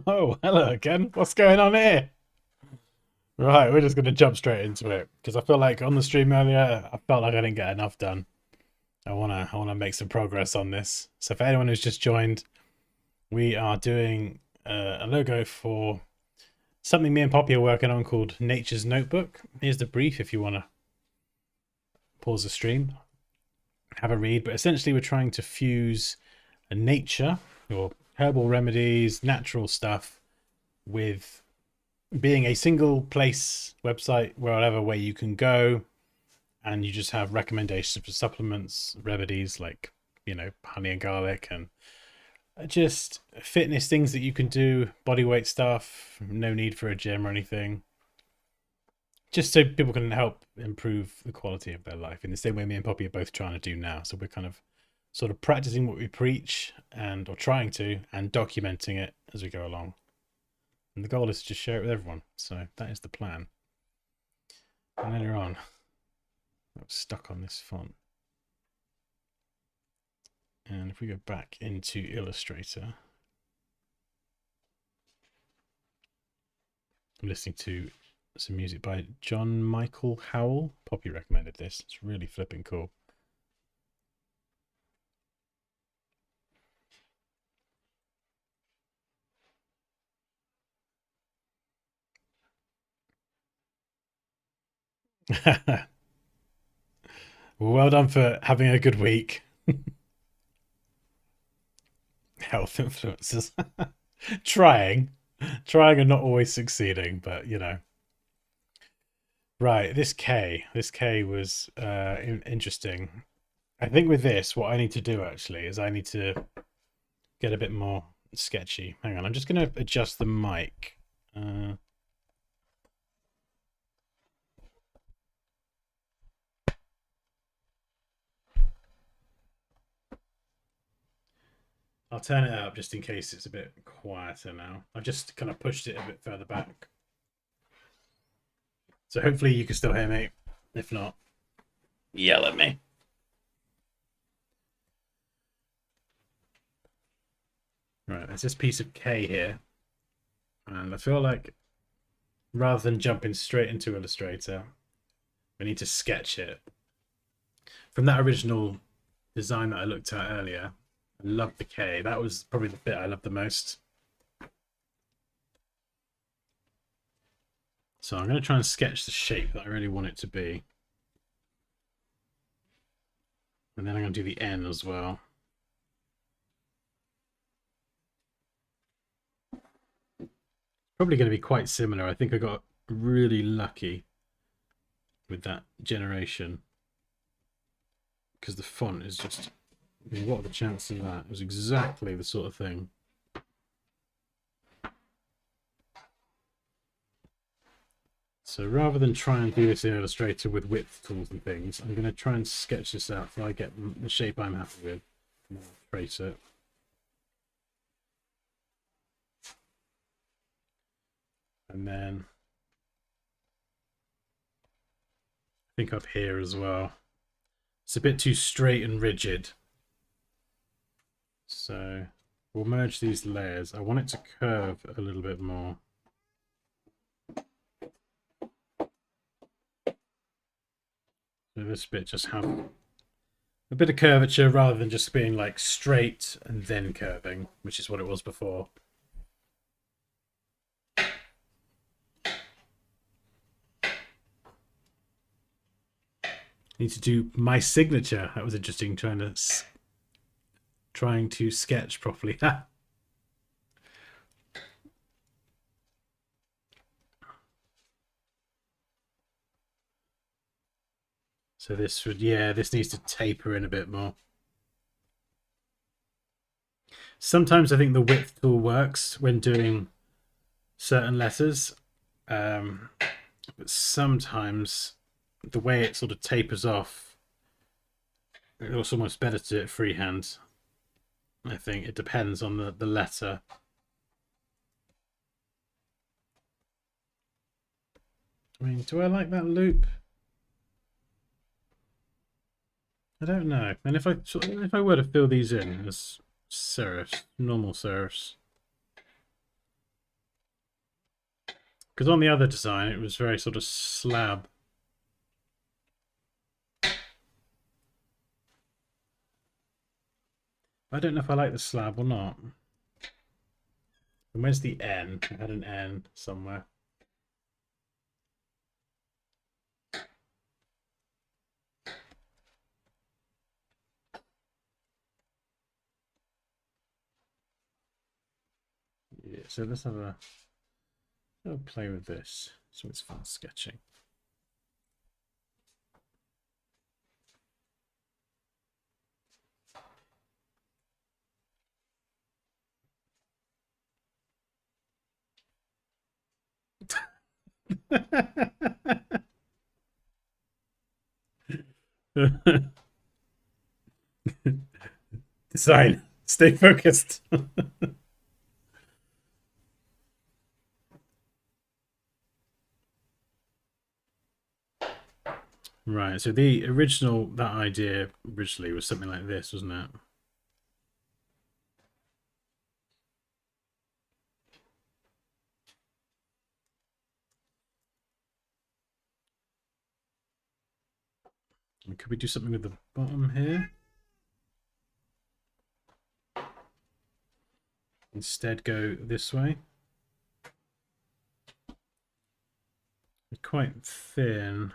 Oh, hello again. What's going on here? Right, we're just going to jump straight into it because I feel like on the stream earlier, I felt like I didn't get enough done. I wanna make some progress on this. So for anyone who's just joined, we are doing a logo for something me and Poppy are working on called Nature's Notebook. Here's the brief if you want to pause the stream, have a read. But essentially, we're trying to fuse a nature or herbal remedies, natural stuff with being a single place website wherever where you can go and you just have recommendations for supplements, remedies like, honey and garlic, and just fitness things that you can do, body weight stuff, no need for a gym or anything. Just so people can help improve the quality of their life in the same way me and Poppy are both trying to do now. So we're kind of sort of practicing what we preach or trying to, and documenting it as we go along. And the goal is to just share it with everyone. So that is the plan. And earlier on, I was stuck on this font. And if we go back into Illustrator, I'm listening to some music by John Michael Howell. Poppy recommended this. It's really flipping cool. Well done for having a good week. Health influencers. trying and not always succeeding, but Right, this K was interesting. I think with this, what I need to do actually is I need to get a bit more sketchy. Hang on, I'm just going to adjust the mic. I'll turn it up just in case it's a bit quieter now. I've just kind of pushed it a bit further back. So hopefully you can still hear me. If not, yell at me. Right, there's this piece of K here. And I feel like rather than jumping straight into Illustrator, we need to sketch it. From that original design that I looked at earlier, I loved the K. That was probably the bit I loved the most. So I'm going to try and sketch the shape that I really want it to be. And then I'm going to do the N as well. Probably going to be quite similar. I think I got really lucky with that generation. Because the font is just... what are the chances of that? It was exactly the sort of thing. So rather than try and do this in Illustrator with width tools and things, I'm going to try and sketch this out so I get the shape I'm happy with. And I'll trace it. And then I think up here as well. It's a bit too straight and rigid. So we'll merge these layers. I want it to curve a little bit more. So this bit just have a bit of curvature rather than just being like straight and then curving, which is what it was before. Need to do my signature. That was interesting, trying to sketch properly. So this would, this needs to taper in a bit more. Sometimes I think the width tool works when doing certain letters, but sometimes the way it sort of tapers off, it looks almost better to do it freehand. I think it depends on the letter. I mean, do I like that loop? I don't know. And if I were to fill these in as serifs, normal serifs, Because on the other design, it was very sort of slab. I don't know if I like the slab or not. And where's the N? I had an N somewhere. Yeah, so let's have a play with this. So it's fun sketching. Design. Stay focused. Right, so the original, that idea originally was something like this, wasn't it? And could we do something with the bottom here? Instead go this way. They're quite thin.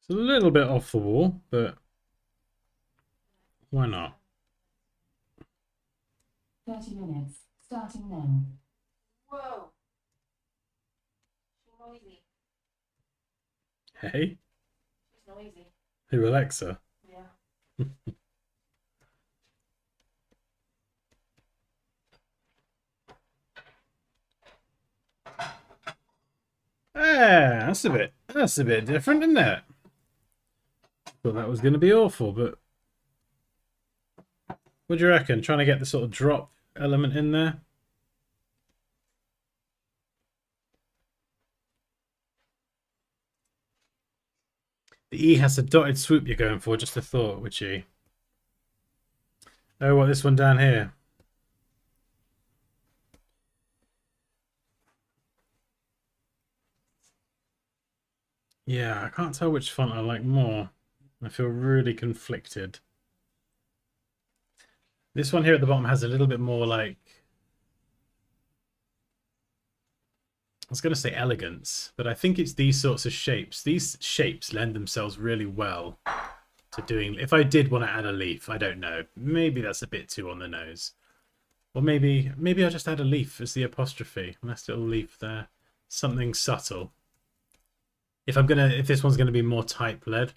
It's a little bit off the wall, but why not? 30 minutes, starting now. Whoa. She's noisy. Hey? She's noisy. Who, Alexa? Yeah. Ah, that's a bit different, isn't it? Thought that was going to be awful, but what do you reckon? Trying to get the sort of drop element in there? The E has a dotted swoop you're going for, just a thought, Witchy. Oh, what, this one down here? Yeah, I can't tell which font I like more. I feel really conflicted. This one here at the bottom has a little bit more like... I was going to say elegance, but I think it's these sorts of shapes. These shapes lend themselves really well to doing... If I did want to add a leaf, I don't know. Maybe that's a bit too on the nose. Or maybe I'll just add a leaf as the apostrophe. A nice little leaf there. Something subtle. If this one's gonna be more type led.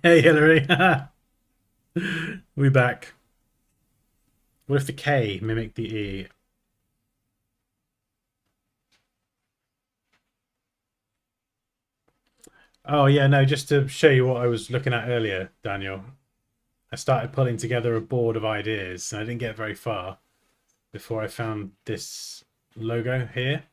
Hey Hillary. We back. What if the K mimicked the E? Oh yeah, no, just to show you what I was looking at earlier, Daniel. I started pulling together a board of ideas and I didn't get very far before I found this logo here.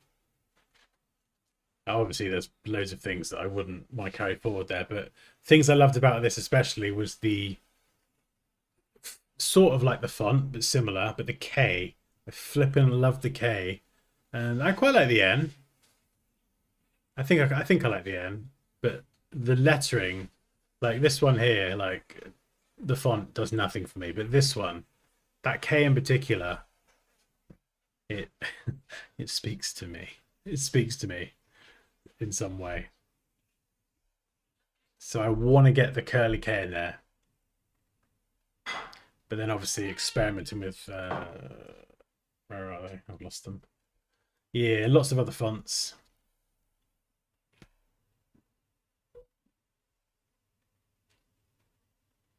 Obviously there's loads of things that I wouldn't want to carry forward there, but things I loved about this especially was the sort of like the font, but similar, but the K. I flipping love the K. And I quite like the N. I think I like the N, but the lettering, like this one here, like the font does nothing for me, but this one, that K in particular, it it speaks to me. It speaks to me in some way. So I want to get the curly K in there. But then obviously experimenting with where are they? I've lost them. Yeah, lots of other fonts.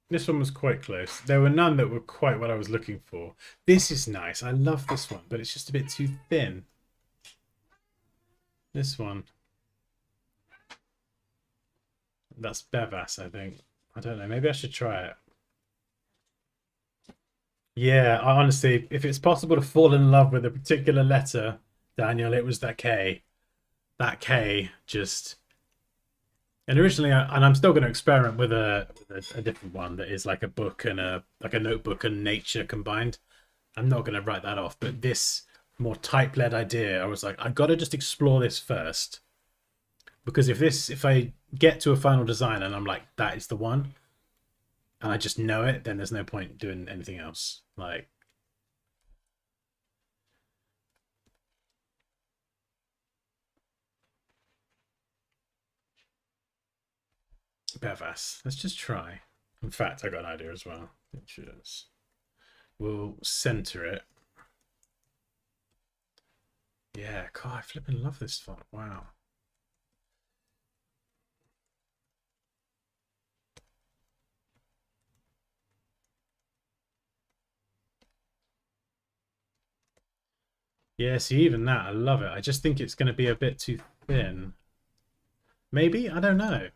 This one was quite close. There were none that were quite what I was looking for. This is nice. I love this one, but it's just a bit too thin. This one. That's Bevas, I think. I don't know. Maybe I should try it. Yeah, I honestly, if it's possible to fall in love with a particular letter, Daniel, it was that K. That K just. And originally, and I'm still going to experiment with a different one that is like a book and a notebook and nature combined. I'm not going to write that off, but this more type-led idea, I was like, I got to just explore this first, because if I get to a final design and I'm like, that is the one, and I just know it, then there's no point doing anything else. Like, Bevas. Let's just try. In fact, I got an idea as well. Pictures. We'll center it. Yeah, God, I flipping love this font. Wow. Yeah, see, even that, I love it. I just think it's going to be a bit too thin. Maybe? I don't know.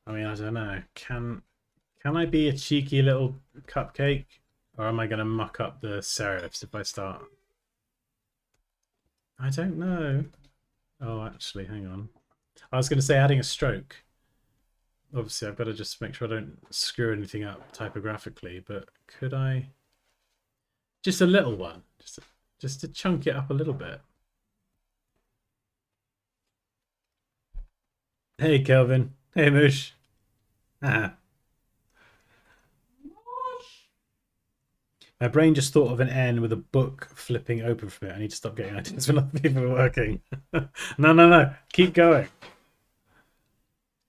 I mean, I don't know. Can I be a cheeky little cupcake? Or am I going to muck up the serifs if I start? I don't know. Oh, actually, hang on. I was going to say adding a stroke. Obviously, I've got to just make sure I don't screw anything up typographically, but could I? Just a little one. Just to chunk it up a little bit. Hey, Kelvin. Hey, Moosh. Ah. My brain just thought of an N with a book flipping open from it. I need to stop getting ideas when other people are working. No. Keep going.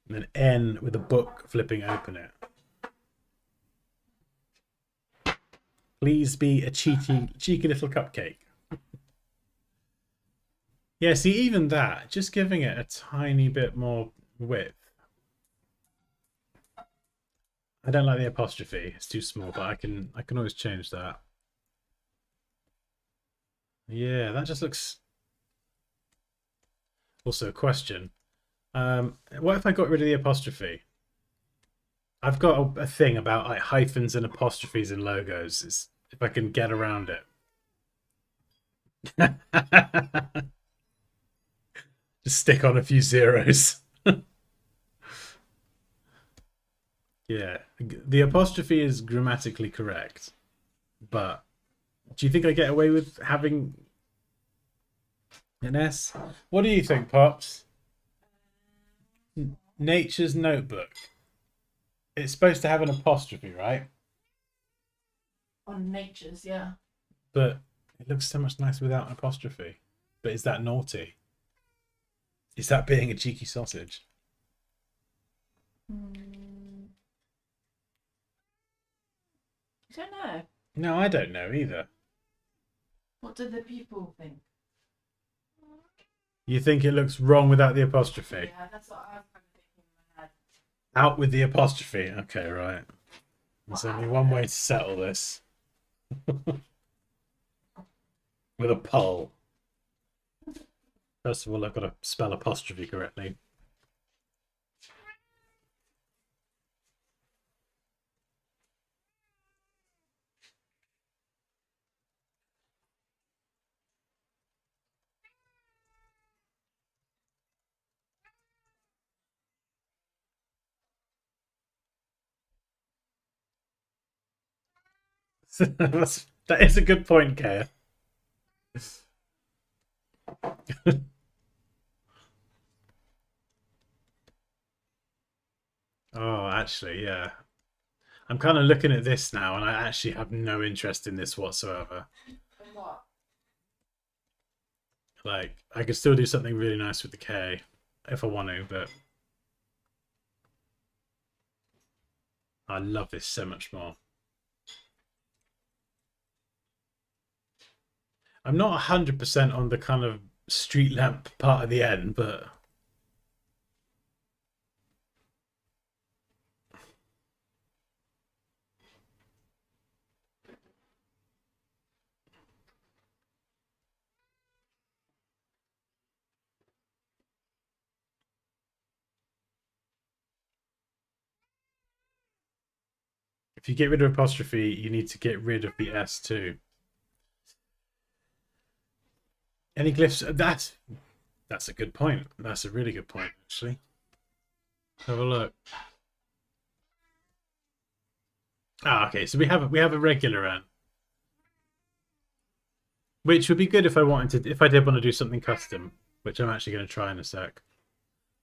And an N with a book flipping open it. Please be a cheeky little cupcake. Yeah, see, even that, just giving it a tiny bit more width. I don't like the apostrophe. It's too small, but I can always change that. Yeah, that just looks. Also, question. What if I got rid of the apostrophe? I've got a thing about like hyphens and apostrophes in logos. It's, if I can get around it. Just stick on a few zeros. Yeah, the apostrophe is grammatically correct, but do you think I get away with having an S? What do you think, Pops? Nature's Notebook. It's supposed to have an apostrophe, right? On Nature's, yeah. But it looks so much nicer without an apostrophe. But is that naughty? Is that being a cheeky sausage? I don't know. No, I don't know either. What do the people think? You think it looks wrong without the apostrophe? Yeah, that's what I was kind of thinking in my head. Out with the apostrophe. Okay, right. There's only one way to settle this. With a poll. First of all, I've got to spell apostrophe correctly. That is a good point, Kaya. Oh, actually, yeah. I'm kind of looking at this now, and I actually have no interest in this whatsoever. And what? Like, I could still do something really nice with the K if I want to, but I love this so much more. I'm not 100% on the kind of street lamp part at the end, but if you get rid of apostrophe, you need to get rid of the S too. Any glyphs? That's a good point. That's a really good point, actually. Have a look. Ah, okay. So we have a regular N, which would be good if I did want to do something custom, which I'm actually going to try in a sec.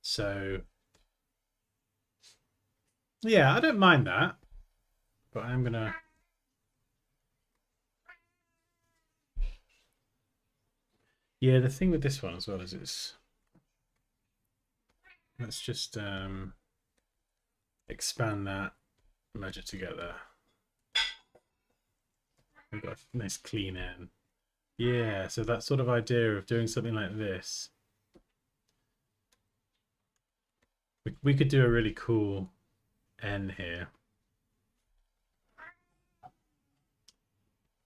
So yeah, I don't mind that, but I'm gonna. Yeah, the thing with this one as well is it's. Let's just expand that, merge it together. We've got a nice clean N. Yeah, so that sort of idea of doing something like this. We could do a really cool N here.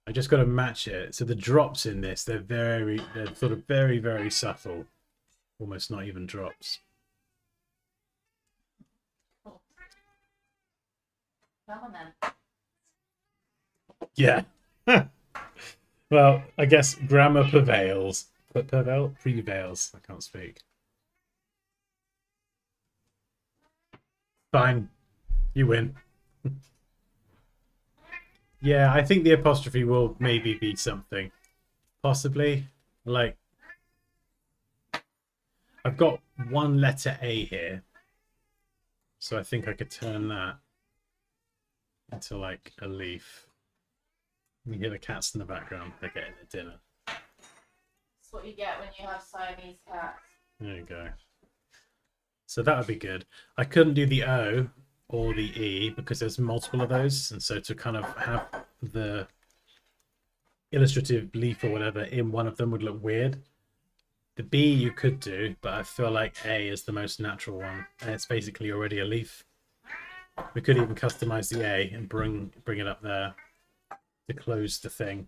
I just got to match it. So the drops in this, they're sort of very, very subtle. Almost not even drops. Cool. That one then. Yeah. Well, I guess grammar prevails. Prevails. I can't speak. Fine. You win. Yeah, I think the apostrophe will maybe be something. Possibly. Like, I've got one letter A here. So I think I could turn that into like a leaf. You hear the cats in the background. They're getting their dinner. That's what you get when you have Siamese cats. There you go. So that would be good. I couldn't do the O or the E because there's multiple of those. And so to kind of have the illustrative leaf or whatever in one of them would look weird. The B you could do, but I feel like A is the most natural one. And it's basically already a leaf. We could even customize the A and bring it up there to close the thing.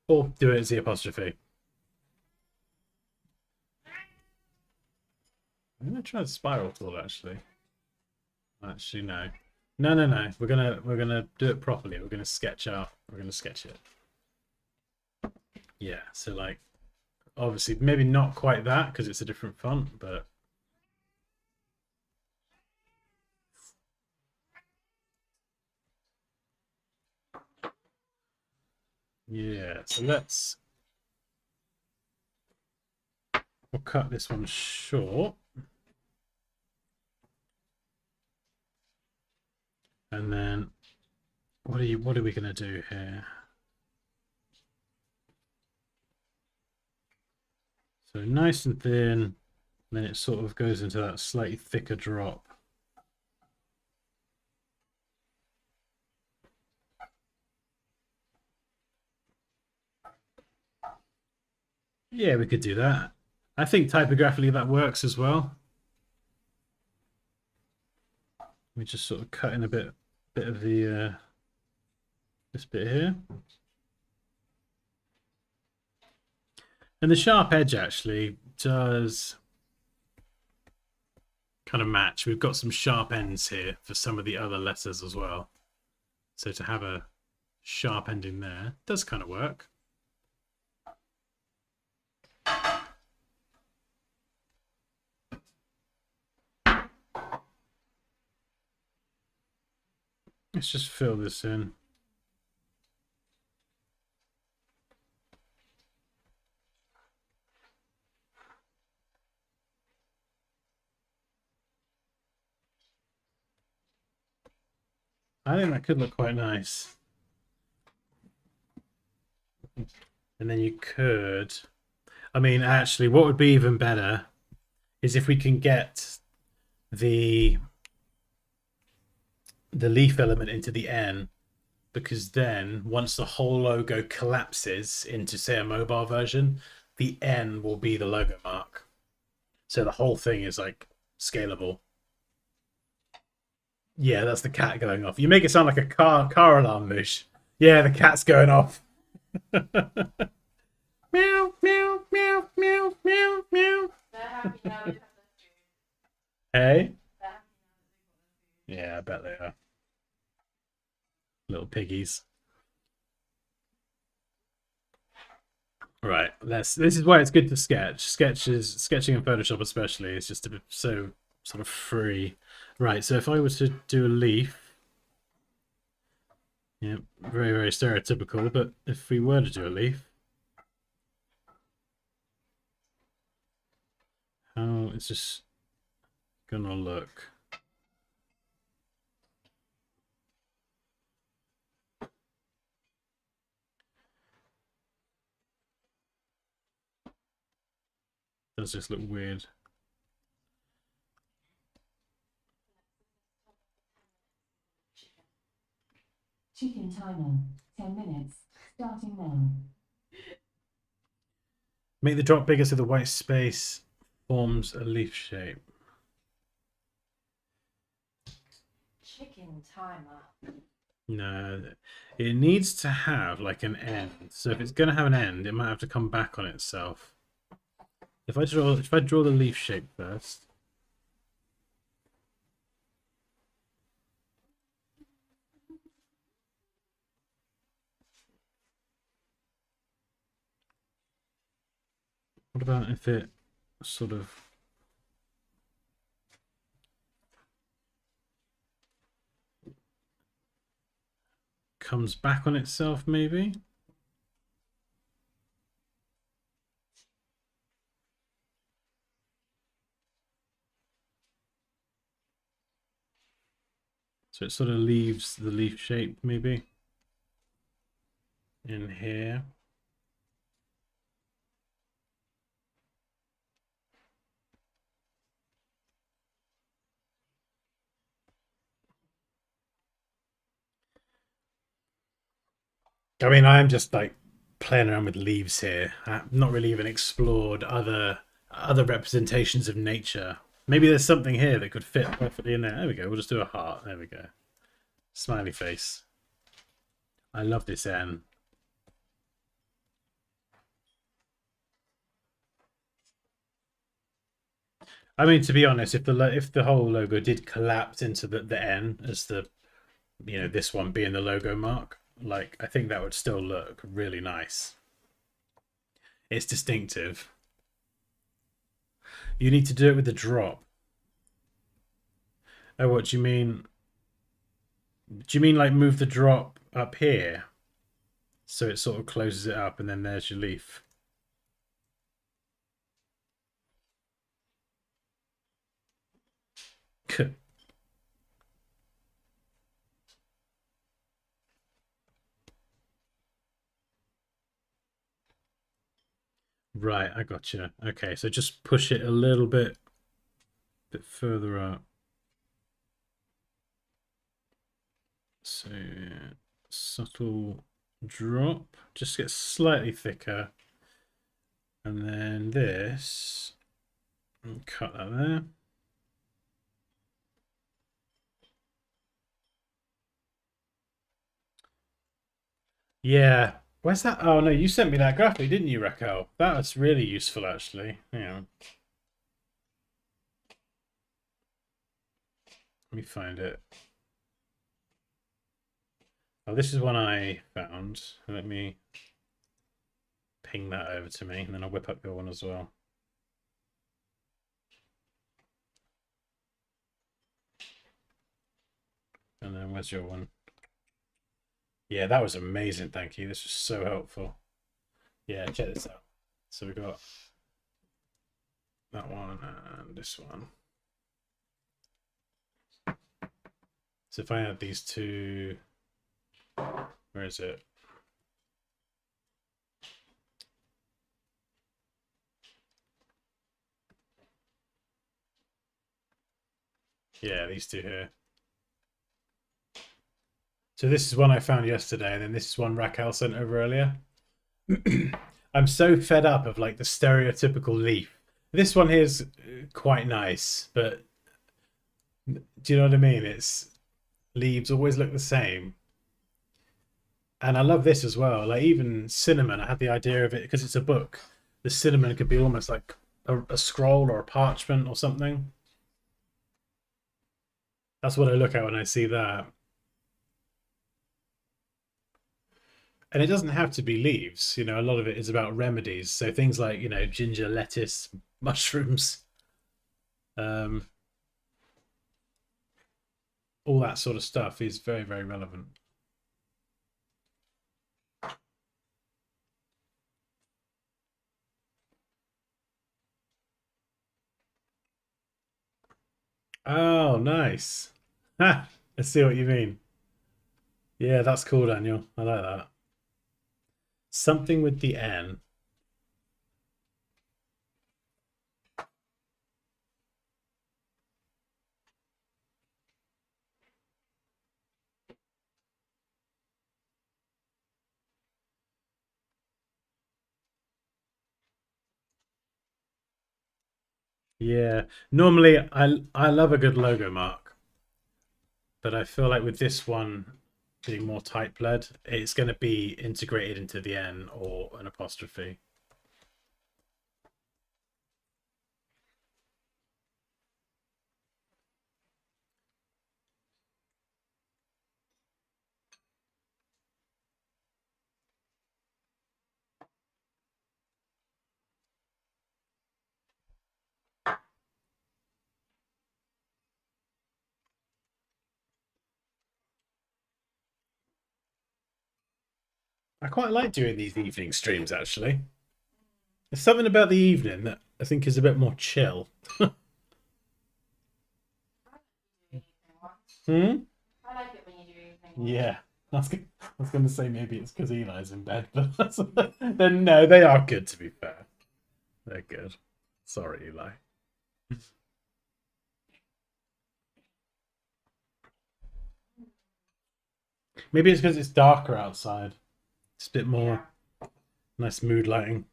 Or do it as the apostrophe. I'm gonna try the spiral tool actually. Actually, no. No. We're gonna do it properly. We're gonna sketch out. We're gonna sketch it. Yeah. So like, obviously, maybe not quite that because it's a different font, but yeah. So we'll cut this one short. And then what are we gonna do here? So nice and thin, then it sort of goes into that slightly thicker drop. Yeah, we could do that. I think typographically that works as well. We just sort of cut in a bit of the this bit here. And the sharp edge actually does kind of match. We've got some sharp ends here for some of the other letters as well. So to have a sharp ending there does kind of work. Let's just fill this in. I think that could look quite nice. And then you could, I mean, actually, what would be even better is if we can get the leaf element into the N, because then once the whole logo collapses into, say, a mobile version, the N will be the logo mark. So the whole thing is like scalable. Yeah, that's the cat going off. You make it sound like a car alarm, Moosh. Yeah, the cat's going off. Meow, meow, meow, meow, meow, meow. They're happy now they've had their food. Hey? They're happy now that they've got their food. Yeah, I bet they are. Little piggies. Right. This is why it's good to sketch. Sketching in Photoshop especially is just a bit so sort of free. Right, so if I were to do a leaf, yeah, very, very stereotypical, but if we were to do a leaf, how is this gonna look? Does this look weird? Chicken timer, 10 minutes, starting now. Make the drop bigger so the white space forms a leaf shape. Chicken timer. No, it needs to have like an end. So if it's going to have an end, it might have to come back on itself. If I draw the leaf shape first. What about if it sort of comes back on itself, maybe? So it sort of leaves the leaf shape, maybe, in here. I mean, I'm just like playing around with leaves here. I've not really even explored other representations of nature. Maybe there's something here that could fit perfectly in there. There we go. We'll just do a heart. There we go. Smiley face. I love this N. I mean, to be honest, if the whole logo did collapse into the N as the, you know, this one being the logo mark, like I think that would still look really nice. It's distinctive. You need to do it with the drop. Oh, what do you mean? Do you mean like move the drop up here? So it sort of closes it up and then there's your leaf. Right, I gotcha. Okay, so just push it a little bit further up. So subtle drop, just get slightly thicker. And then this, and cut that there. Yeah. Where's that? Oh no, you sent me that graphic, didn't you, Raquel? That was really useful, actually. Yeah. Let me find it. Oh, this is one I found. Let me ping that over to me, and then I'll whip up your one as well. And then where's your one? Yeah, that was amazing. Thank you. This was so helpful. Yeah, check this out. So we got that one and this one. So if I add these two, where is it? Yeah, these two here. So this is one I found yesterday, and then this is one Raquel sent over earlier. I'm so fed up of like the stereotypical leaf. This one here's quite nice, but do you know what I mean? It's leaves always look the same. And I love this as well. Like even cinnamon, I had the idea of it because it's a book. The cinnamon could be almost like a scroll or a parchment or something. That's what I look at when I see that. And it doesn't have to be leaves. You know, a lot of it is about remedies. So things like, you know, ginger, lettuce, mushrooms, um, all that sort of stuff is very, very relevant. Oh, nice. Ha! I see what you mean. Yeah, that's cool, Daniel. I like that. Something with the N. Yeah. Normally, I love a good logo mark, but I feel like with this one being more type-led, it's going to be integrated into the N or an apostrophe. I quite like doing these evening streams, actually. There's something about the evening that I think is a bit more chill. Hmm? I like it when you do evening. Yeah. I was going to say maybe it's because Eli's in bed, but then no, they are good, to be fair. They're good. Sorry, Eli. Maybe it's because it's darker outside. It's a bit more nice mood lighting.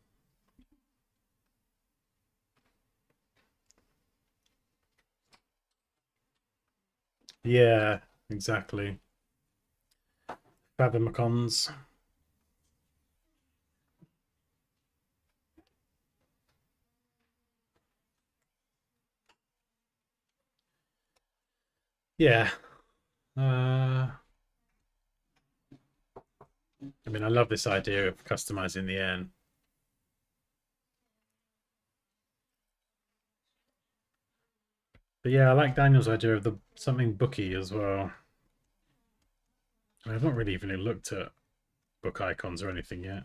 Yeah, exactly. Fabimacons. Yeah. I mean, I love this idea of customizing the N. But yeah, I like Daniel's idea of the something booky as well. I've not really even looked at book icons or anything yet.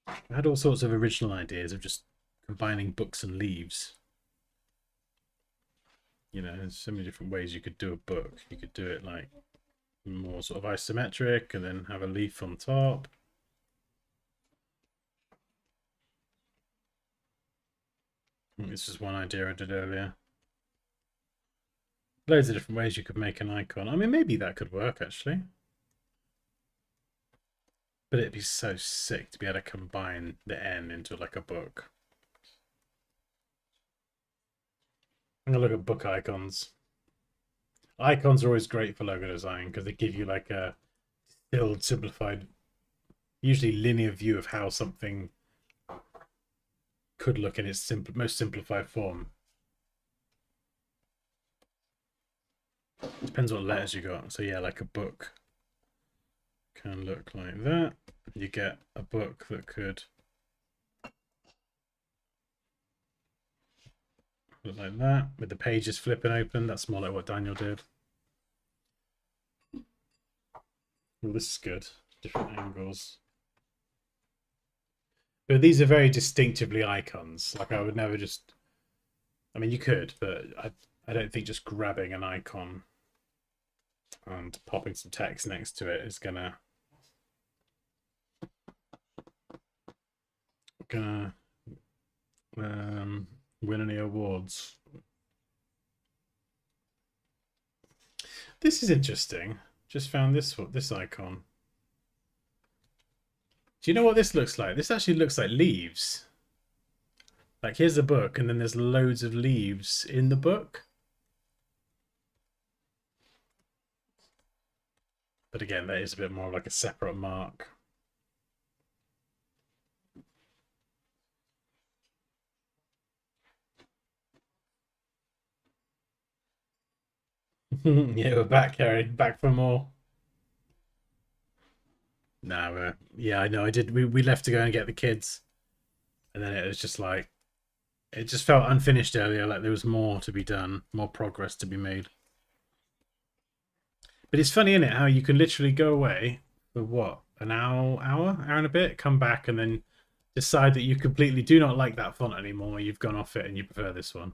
I had all sorts of original ideas of just combining books and leaves. You know, there's so many different ways you could do a book. You could do it like more sort of isometric and then have a leaf on top. This is one idea I did earlier. Loads of different ways you could make an icon. I mean, maybe that could work actually. But it'd be so sick to be able to combine the N into like a book. I'm gonna look at book icons. Icons are always great for logo design because they give you like a distilled, simplified, usually linear view of how something could look in its most simplified form. Depends what letters you got. So yeah, like a book can look like that. You get a book that could look like that with the pages flipping open. That's more like what Daniel did. Well, this is good. Different angles. But these are very distinctively icons. Like I would never just. I mean, you could, but I don't think just grabbing an icon and popping some text next to it is gonna win any awards. This is interesting. Just found this icon. Do you know what this looks like? This actually looks like leaves. Like here's a book and then there's loads of leaves in the book. But again, that is a bit more like a separate mark. Yeah, we're back, Harry. Back for more. No, yeah, I know. I did. We left to go and get the kids, and then it was just like it just felt unfinished earlier. Like there was more to be done, more progress to be made. But it's funny, isn't it? How you can literally go away for what, an hour and a bit, come back, and then decide that you completely do not like that font anymore. You've gone off it and you prefer this one.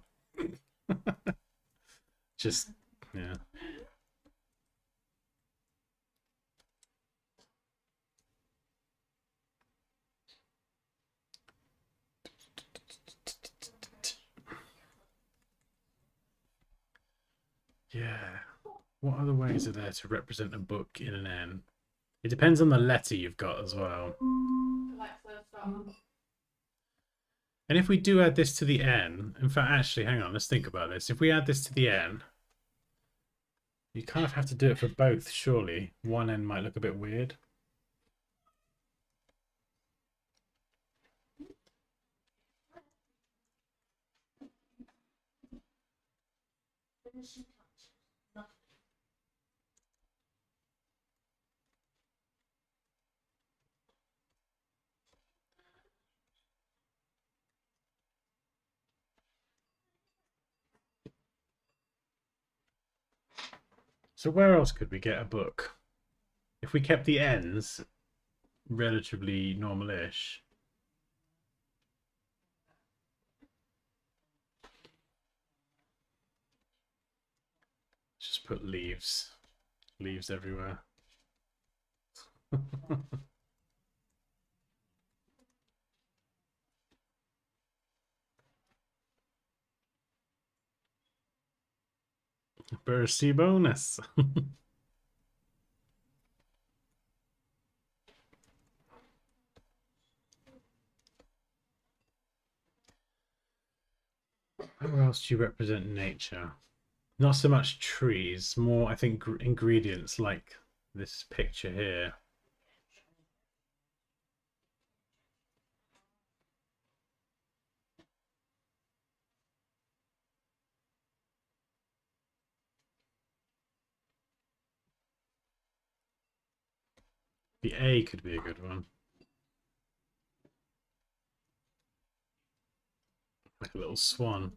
Just yeah. Yeah. What other ways are there to represent a book in an N? It depends on the letter you've got as well. And if we do add this to the N, in fact, actually, hang on, let's think about this. If we add this to the N, you kind of have to do it for both, surely. One N might look a bit weird. So where else could we get a book? If we kept the N's relatively normal-ish. Just put leaves. Leaves everywhere. Bercy bonus. How else do you represent nature? Not so much trees, more I think ingredients like this picture here. The A could be a good one. Like a little swan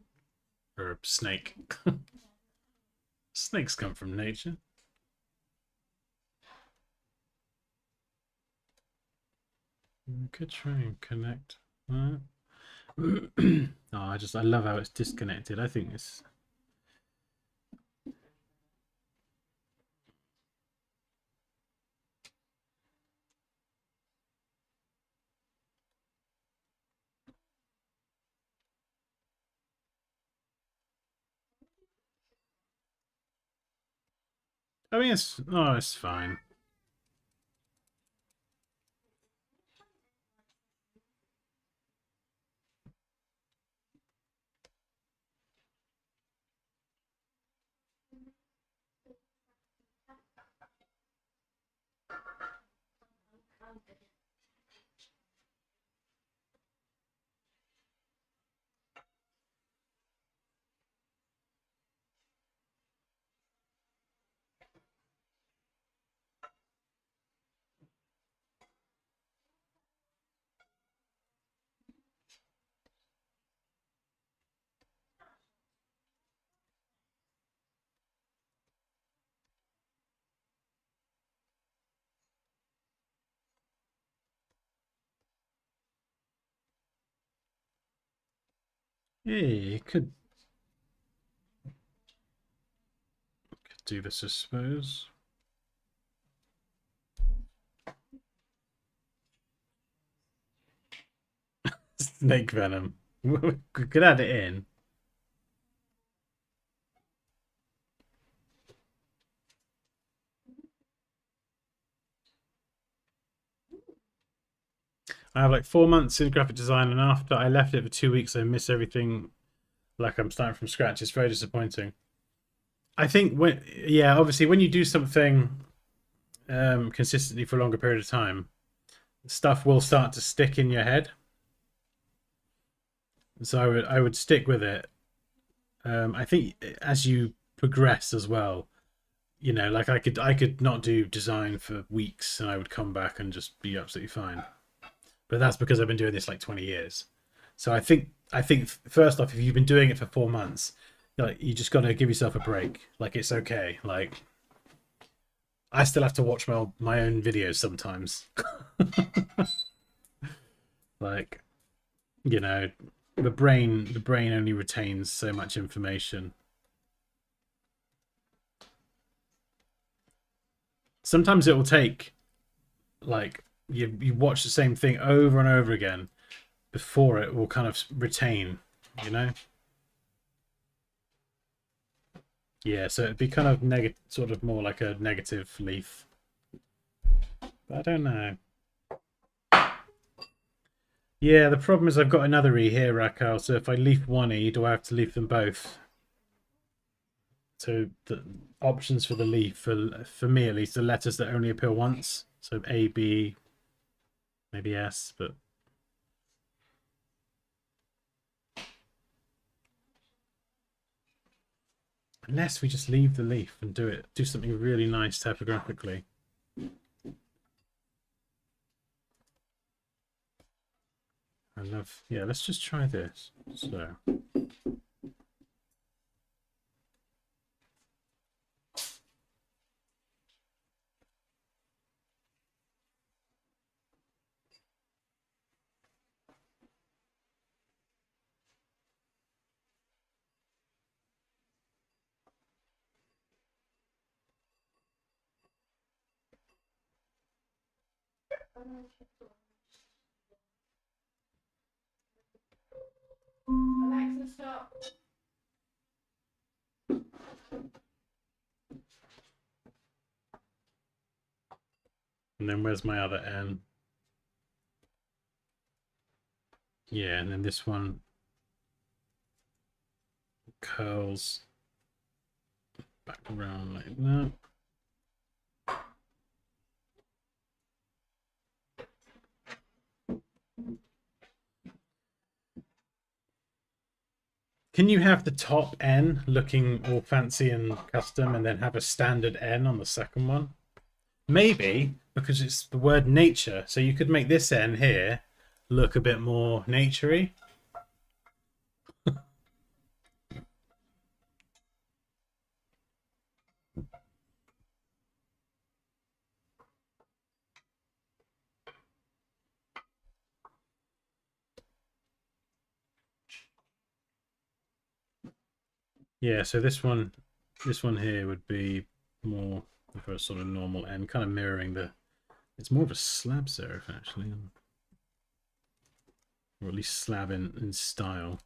or a snake. Snakes come from nature. We could try and connect that. Oh, I love how it's disconnected. I think it's I mean it's fine. Yeah, you could do this, I suppose. Snake venom. We could add it in. I have like 4 months in graphic design, and after I left it for 2 weeks, I miss everything. Like I'm starting from scratch. It's very disappointing. I think obviously when you do something consistently for a longer period of time, stuff will start to stick in your head. So I would stick with it. I think as you progress as well, like I could not do design for weeks and I would come back and just be absolutely fine. But that's because I've been doing this like 20 years. So I think first off, if you've been doing it for 4 months, like you just got to give yourself a break. Like it's okay. Like I still have to watch my own videos sometimes. Like, the brain only retains so much information. Sometimes it will take like you watch the same thing over and over again before it will kind of retain, Yeah, so it'd be kind of negative, sort of more like a negative leaf. But I don't know. Yeah, the problem is I've got another E here, Raquel, so if I leaf one E, do I have to leaf them both? So the options for the leaf, for me at least, the letters that only appear once. So A, B, maybe S, but... Unless we just leave the leaf and do something really nice typographically. Yeah, let's just try this. So. Alexa, stop. And then where's my other N? Yeah, and then this one curls back around like that. Can you have the top N looking all fancy and custom and then have a standard N on the second one? Maybe, because it's the word nature. So you could make this N here look a bit more naturey. Yeah, so this one here would be more of a sort of normal N, kind of mirroring the... It's more of a slab serif, actually. Or at least slab in style.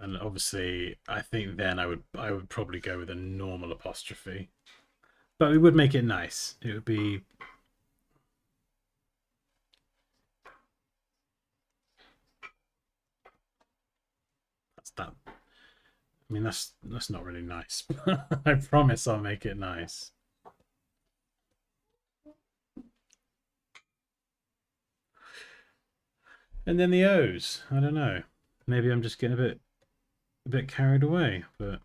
And obviously, I think then I would probably go with a normal apostrophe. But we would make it nice. It would be... That's that. I mean, that's not really nice. I promise I'll make it nice. And then the O's. I don't know. Maybe I'm just getting a bit carried away, but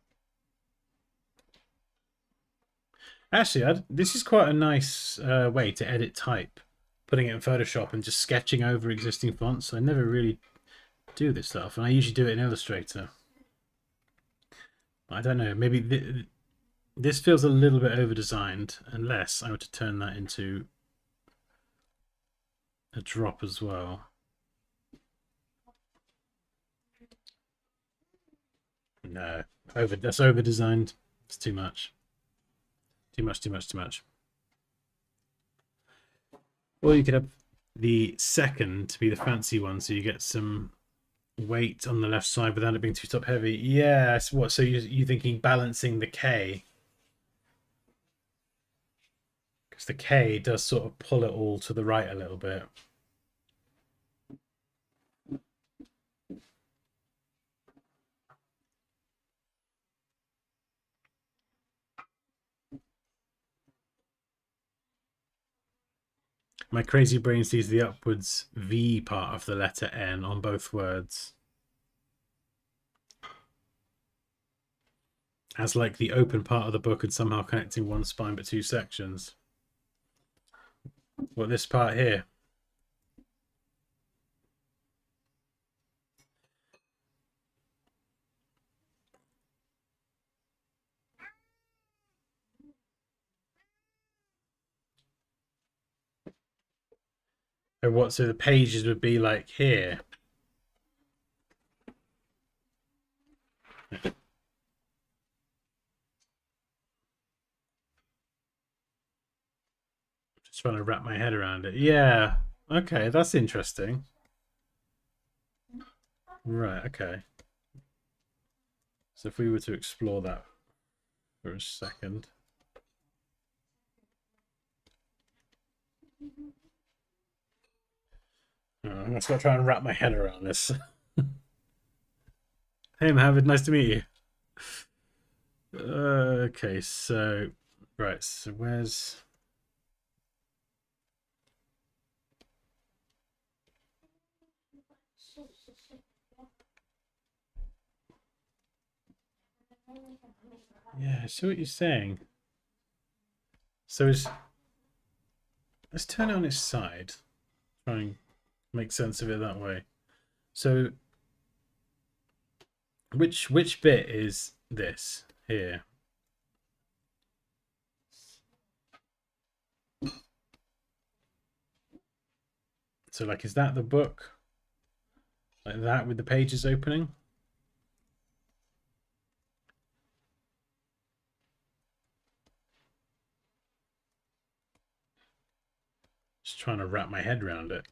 actually, this is quite a nice way to edit type, putting it in Photoshop and just sketching over existing fonts. I never really do this stuff, and I usually do it in Illustrator. I don't know. Maybe this feels a little bit over-designed, unless I were to turn that into a drop as well. No, that's over-designed. It's too much. Too much. Or you could have the second to be the fancy one, so you get some weight on the left side without it being too top heavy. Yeah, what? So you thinking balancing the K? Because the K does sort of pull it all to the right a little bit. My crazy brain sees the upwards V part of the letter N on both words as like the open part of the book and somehow connecting one spine but two sections. What, this part here? Or what, so the pages would be like here? Just trying to wrap my head around it. Yeah. Okay, that's interesting. Right, okay. So if we were to explore that for a second. Oh, I'm going to try and wrap my head around this. Hey, Mohammed, nice to meet you. Okay, so right, so where's yeah, I see what you're saying. So let's turn it on its side. Try and make sense of it that way. So which bit is this here? So like, is that the book? Like that with the pages opening? Just trying to wrap my head around it.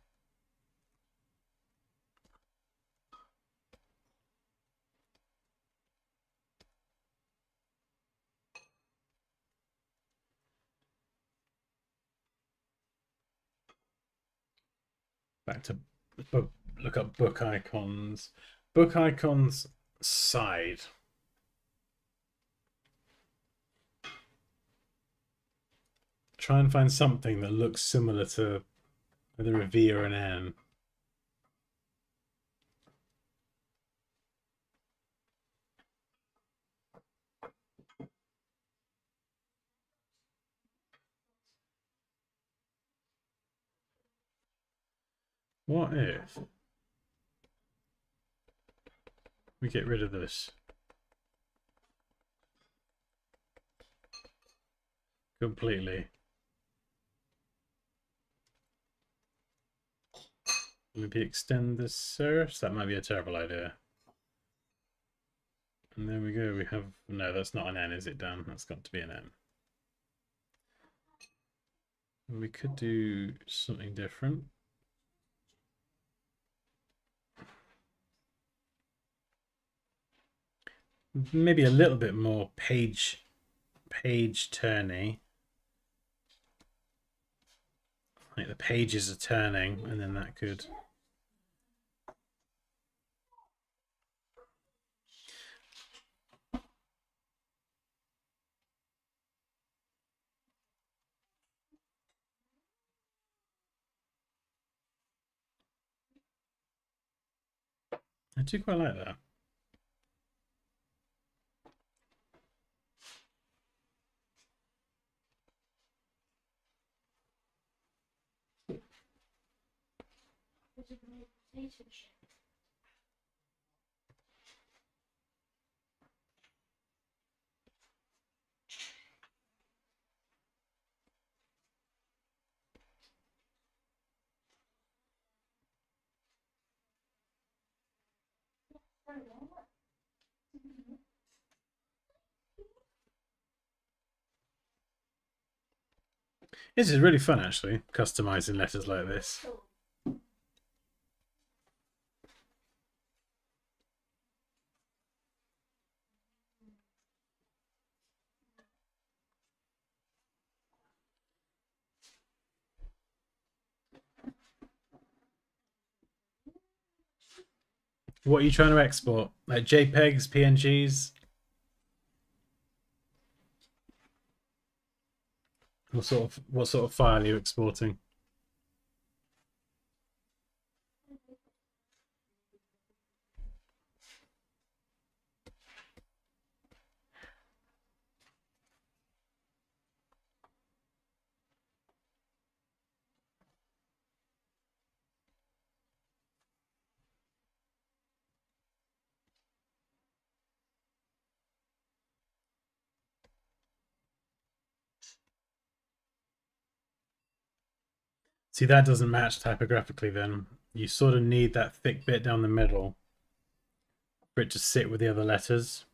Back to book, look up book icons. Book icons side. Try and find something that looks similar to either a V or an N. What if we get rid of this completely? Maybe extend the search. That might be a terrible idea. And there we go. We have no. That's not an N, is it, Dan? That's got to be an N. We could do something different. Maybe a little bit more page turny. Like the pages are turning, and then that could. I do quite like that. This is really fun, actually, customizing letters like this. What are you trying to export? Like JPEGs, PNGs? What sort of file are you exporting? See, that doesn't match typographically then. You sort of need that thick bit down the middle for it to sit with the other letters.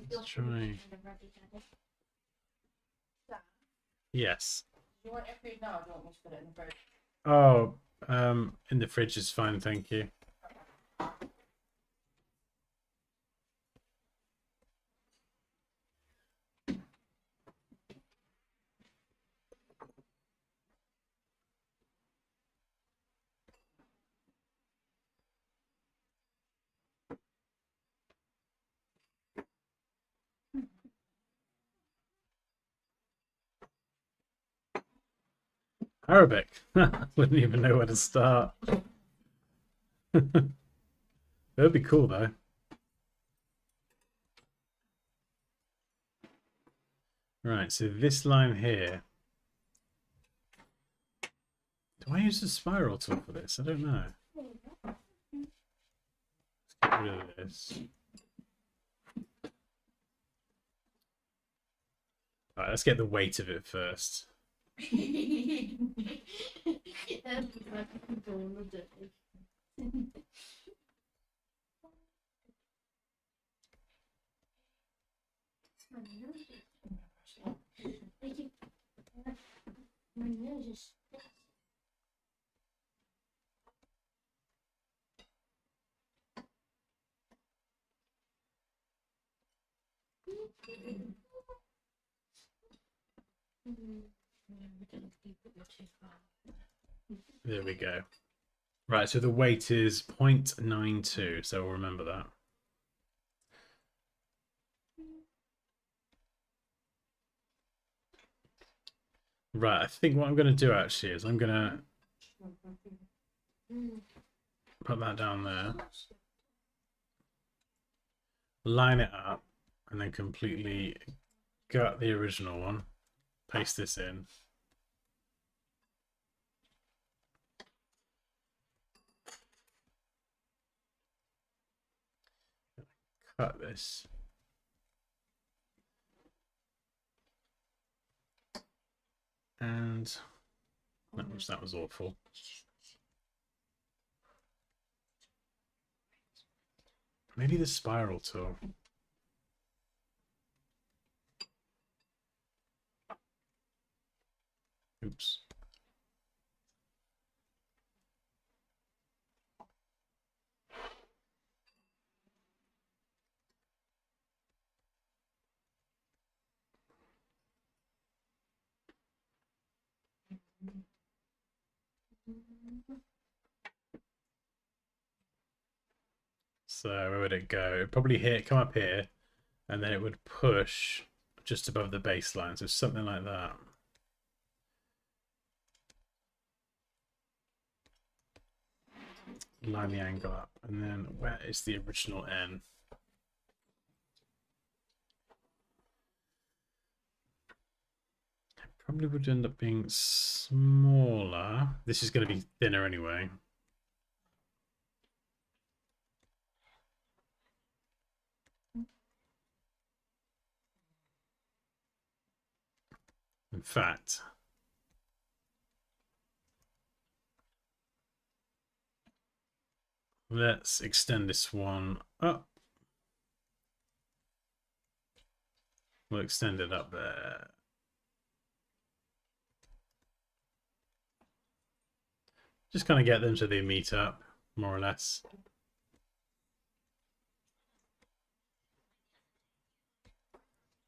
Let's try. Yes. Do you want your food now or do you want me to put it in the fridge? Oh, in the fridge is fine, thank you. Arabic. Wouldn't even know where to start. That would be cool though. Right, so this line here. Do I use the spiral tool for this? I don't know. Let's get rid of this. Alright, let's get the weight of it first. There we go. Right, so the weight is 0.92, so we'll remember that. Right, I think what I'm going to do actually is I'm going to put that down there, line it up, and then completely gut the original one, paste this in. Cut this. And that was awful. Maybe the spiral tool. Oops. So where would it go? It'd probably come up here, and then it would push just above the baseline. So something like that. Line the angle up, and then where is the original N? It probably would end up being smaller. This is going to be thinner anyway. In fact, let's extend this one up. We'll extend it up there. Just kind of get them so they meet up, more or less.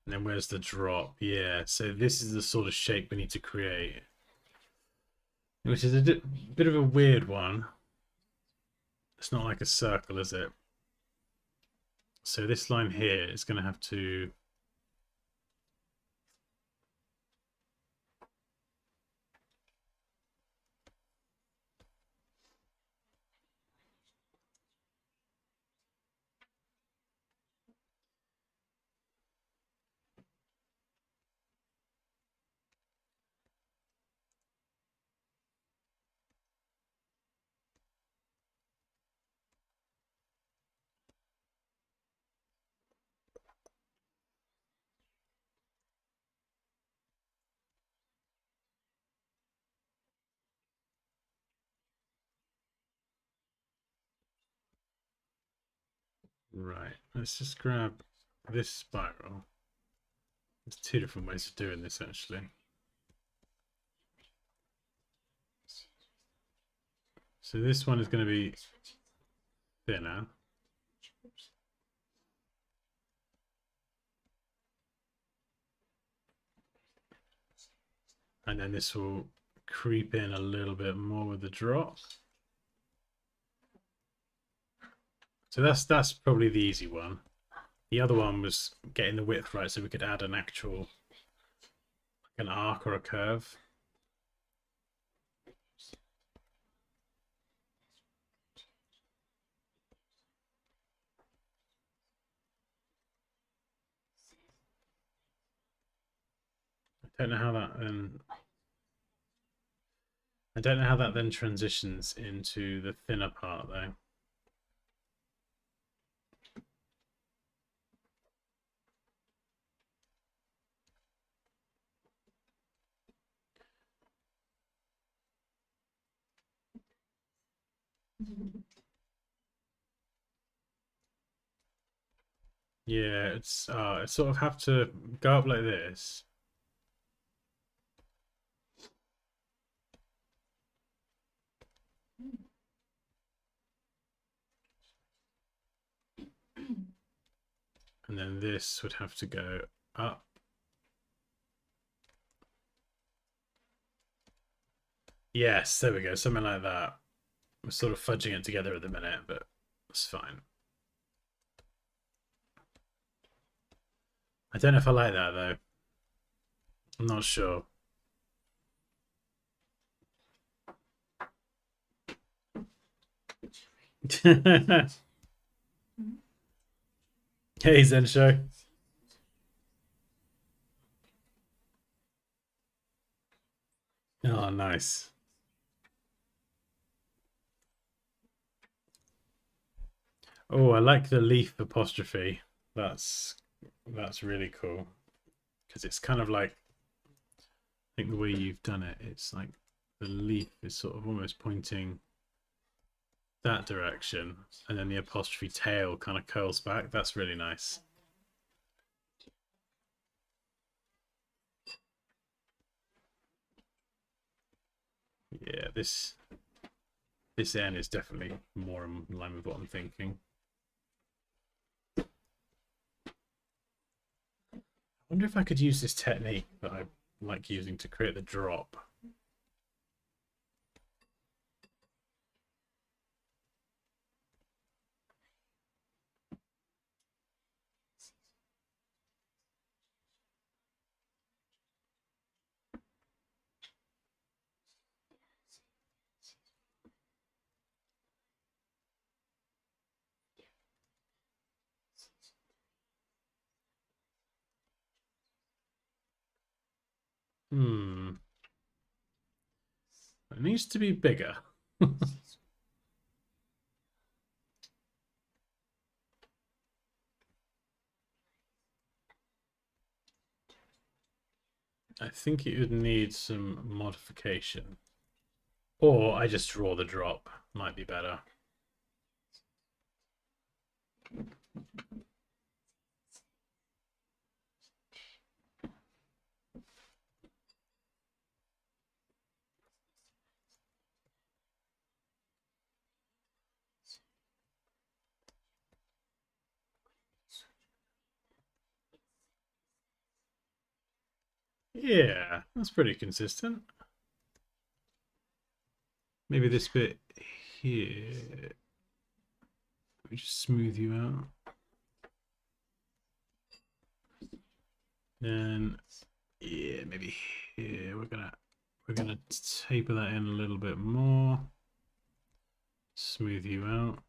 And then where's the drop? Yeah, so this is the sort of shape we need to create. Which is a bit of a weird one. It's not like a circle, is it? So this line here is going to have to... Right, let's just grab this spiral. There's two different ways of doing this, actually. So this one is going to be thinner. And then this will creep in a little bit more with the drop. So that's probably the easy one. The other one was getting the width right so we could add an actual, like an arc or a curve. I don't know how that then... I don't know how that then transitions into the thinner part though. Yeah, it's sort of have to go up like this. And then this would have to go up. Yes, there we go, something like that. We're sort of fudging it together at the minute, but it's fine. I don't know if I like that though. I'm not sure. Hey, Zensho. Oh, nice. Oh, I like the leaf apostrophe. That's really cool. Because it's kind of like, I think the way you've done it, it's like the leaf is sort of almost pointing that direction, and then the apostrophe tail kind of curls back. That's really nice. Yeah, this N is definitely more in line with what I'm thinking. I wonder if I could use this technique that I like using to create the drop. Hmm. It needs to be bigger. I think it would need some modification. Or I just draw the drop. Might be better. Yeah, that's pretty consistent. Maybe this bit here. We just smooth you out. Then yeah, maybe here we're gonna taper that in a little bit more. Smooth you out.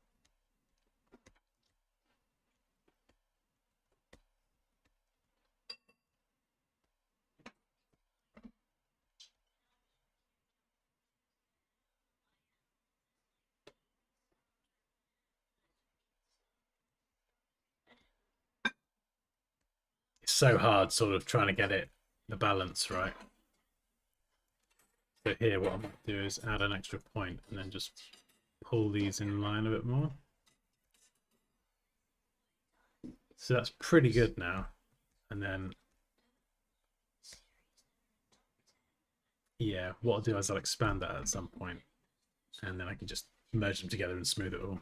It's so hard sort of trying to get the balance right. So here what I'm going to do is add an extra point and then just pull these in line a bit more. So that's pretty good now. And then, yeah, what I'll do is I'll expand that at some point and then I can just merge them together and smooth it all.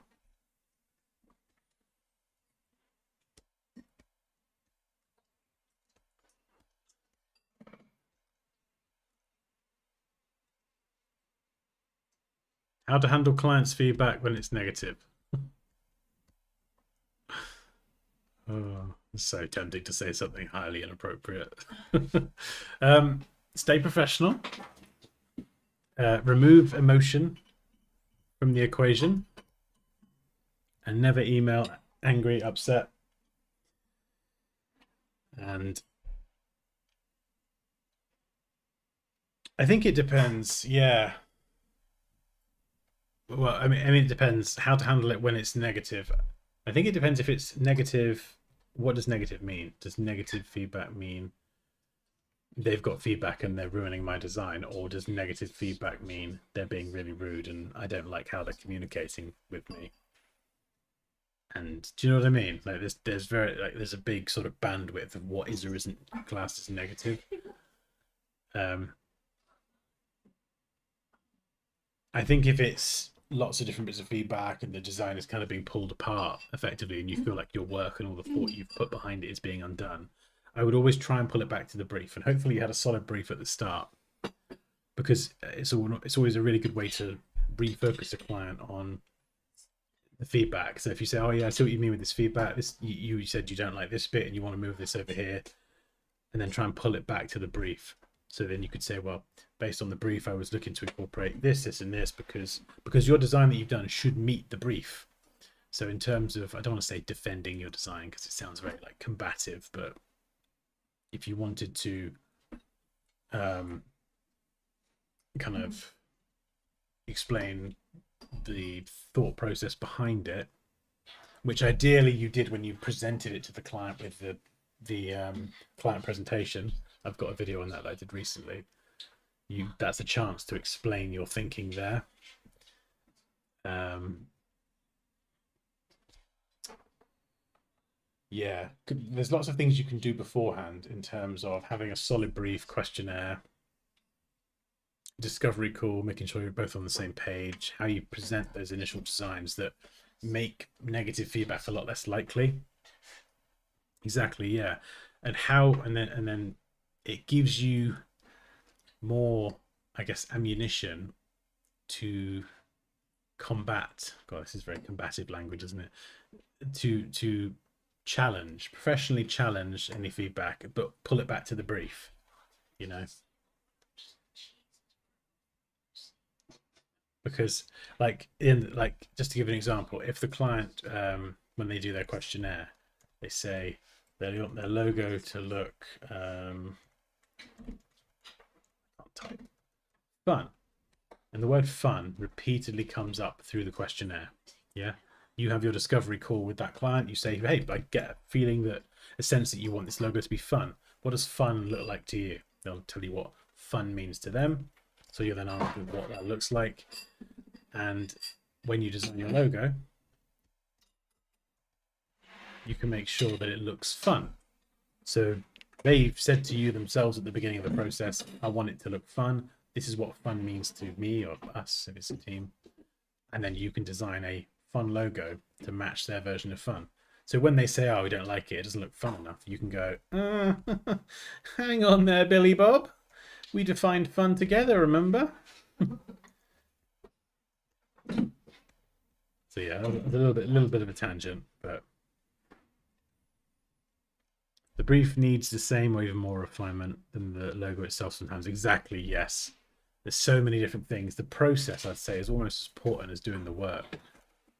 How to handle clients' feedback when it's negative. Oh, it's so tempting to say something highly inappropriate. Stay professional. Remove emotion from the equation. And never email angry, upset. And I think it depends, yeah. Well, I mean, it depends how to handle it when it's negative. I think it depends if it's negative. What does negative mean? Does negative feedback mean they've got feedback and they're ruining my design, or does negative feedback mean they're being really rude and I don't like how they're communicating with me? And do you know what I mean? Like there's a big sort of bandwidth of what is or isn't classed as negative. I think if it's lots of different bits of feedback and the design is kind of being pulled apart effectively and you feel like your work and all the thought you've put behind it is being undone, I would always try and pull it back to the brief, and hopefully you had a solid brief at the start, because it's always a really good way to refocus a client on the feedback. So if you say, oh yeah, I see what you mean with this feedback, this you said you don't like this bit and you want to move this over here, and then try and pull it back to the brief. So then you could say, well, based on the brief, I was looking to incorporate this, this, and this because your design that you've done should meet the brief. So in terms of, I don't want to say defending your design because it sounds very like combative, but if you wanted to kind of explain the thought process behind it, which ideally you did when you presented it to the client with the client presentation. I've got a video on that I did recently. That's a chance to explain your thinking there. Yeah, there's lots of things you can do beforehand in terms of having a solid brief, questionnaire, discovery call, making sure you're both on the same page, how you present those initial designs that make negative feedback a lot less likely. Exactly, yeah. And then it gives you more, I guess, ammunition to combat. God, this is very combative language, isn't it? To professionally challenge any feedback, but pull it back to the brief, you know. Because just to give an example, if the client when they do their questionnaire, they say they want their logo to look fun, and the word fun repeatedly comes up through the questionnaire. Yeah, you have your discovery call with that client. You say, hey, I get a sense that you want this logo to be fun. What does fun look like to you? They'll tell you what fun means to them, so you're then asked what that looks like. And when you design your logo, you can make sure that it looks fun. So they've said to you themselves at the beginning of the process, I want it to look fun. This is what fun means to me or us if it's a team. And then you can design a fun logo to match their version of fun. So when they say, "Oh, we don't like it. It doesn't look fun enough," you can go, "Hang on there, Billy Bob. We defined fun together, remember?" So yeah, a little bit of a tangent, but the brief needs the same or even more refinement than the logo itself sometimes. Exactly, yes. There's so many different things. The process, I'd say, is almost as important as doing the work.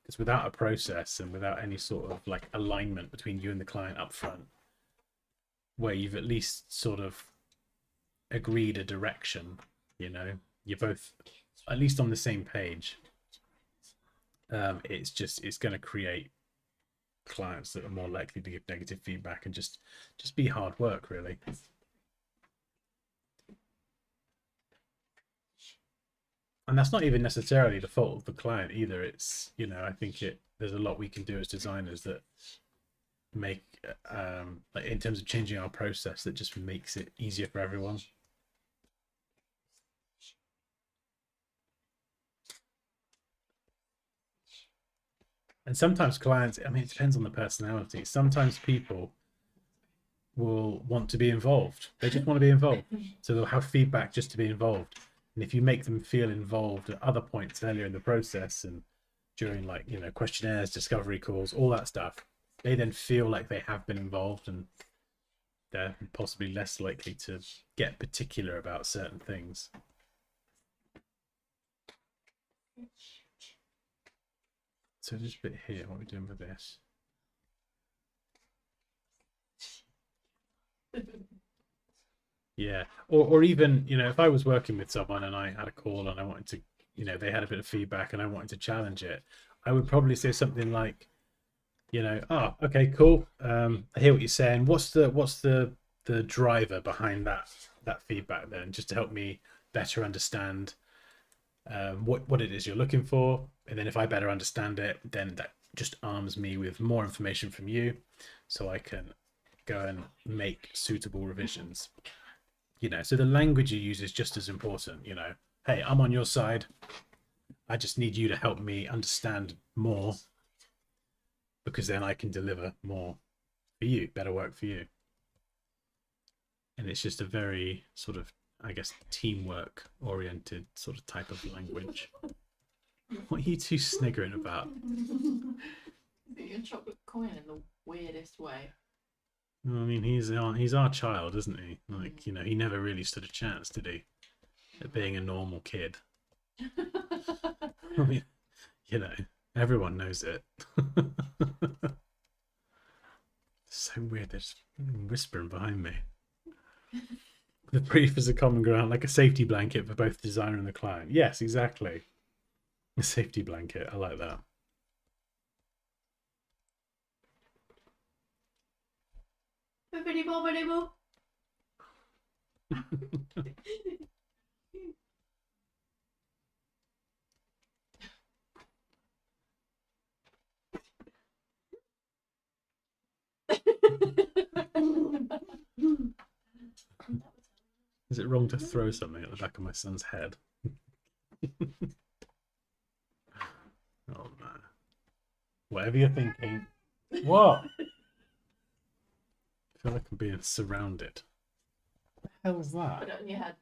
Because without a process and without any sort of like alignment between you and the client up front, where you've at least sort of agreed a direction, you know, you're both at least on the same page. It's going to create clients that are more likely to give negative feedback and just be hard work, really. And that's not even necessarily the fault of the client either. It's, you know, I think there's a lot we can do as designers that make like in terms of changing our process that just makes it easier for everyone. And sometimes clients, I mean, it depends on the personality. Sometimes people will want to be involved. They just want to be involved. So they'll have feedback just to be involved. And if you make them feel involved at other points earlier in the process and during, like, you know, questionnaires, discovery calls, all that stuff, they then feel like they have been involved and they're possibly less likely to get particular about certain things. So this bit here, what are we doing with this? Yeah, or even, you know, if I was working with someone and I had a call and I wanted to, you know, they had a bit of feedback and I wanted to challenge it, I would probably say something like, you know, "Oh, okay, cool. I hear what you're saying. What's the driver behind that feedback then, just to help me better understand what it is you're looking for, and then if I better understand it, then that just arms me with more information from you, so I can go and make suitable revisions." You know, so the language you use is just as important. You know, hey, I'm on your side. I just need you to help me understand more, because then I can deliver more for you, better work for you. And it's just a very sort of, I guess, teamwork oriented sort of type of language. What are you two sniggering about? A chocolate coin in the weirdest way. I mean, he's our child, isn't he? Like, you know, he never really stood a chance, did he, at being a normal kid? I mean, you know, everyone knows it. So weird. There's whispering behind me. The brief is a common ground, like a safety blanket for both the designer and the client. Yes, exactly. A safety blanket. I like that. Bibbidi bobbidi boo. Is it wrong to throw something at the back of my son's head? Oh man. Whatever you're thinking. What? I feel like I'm being surrounded. What the hell is that? Put it on your head.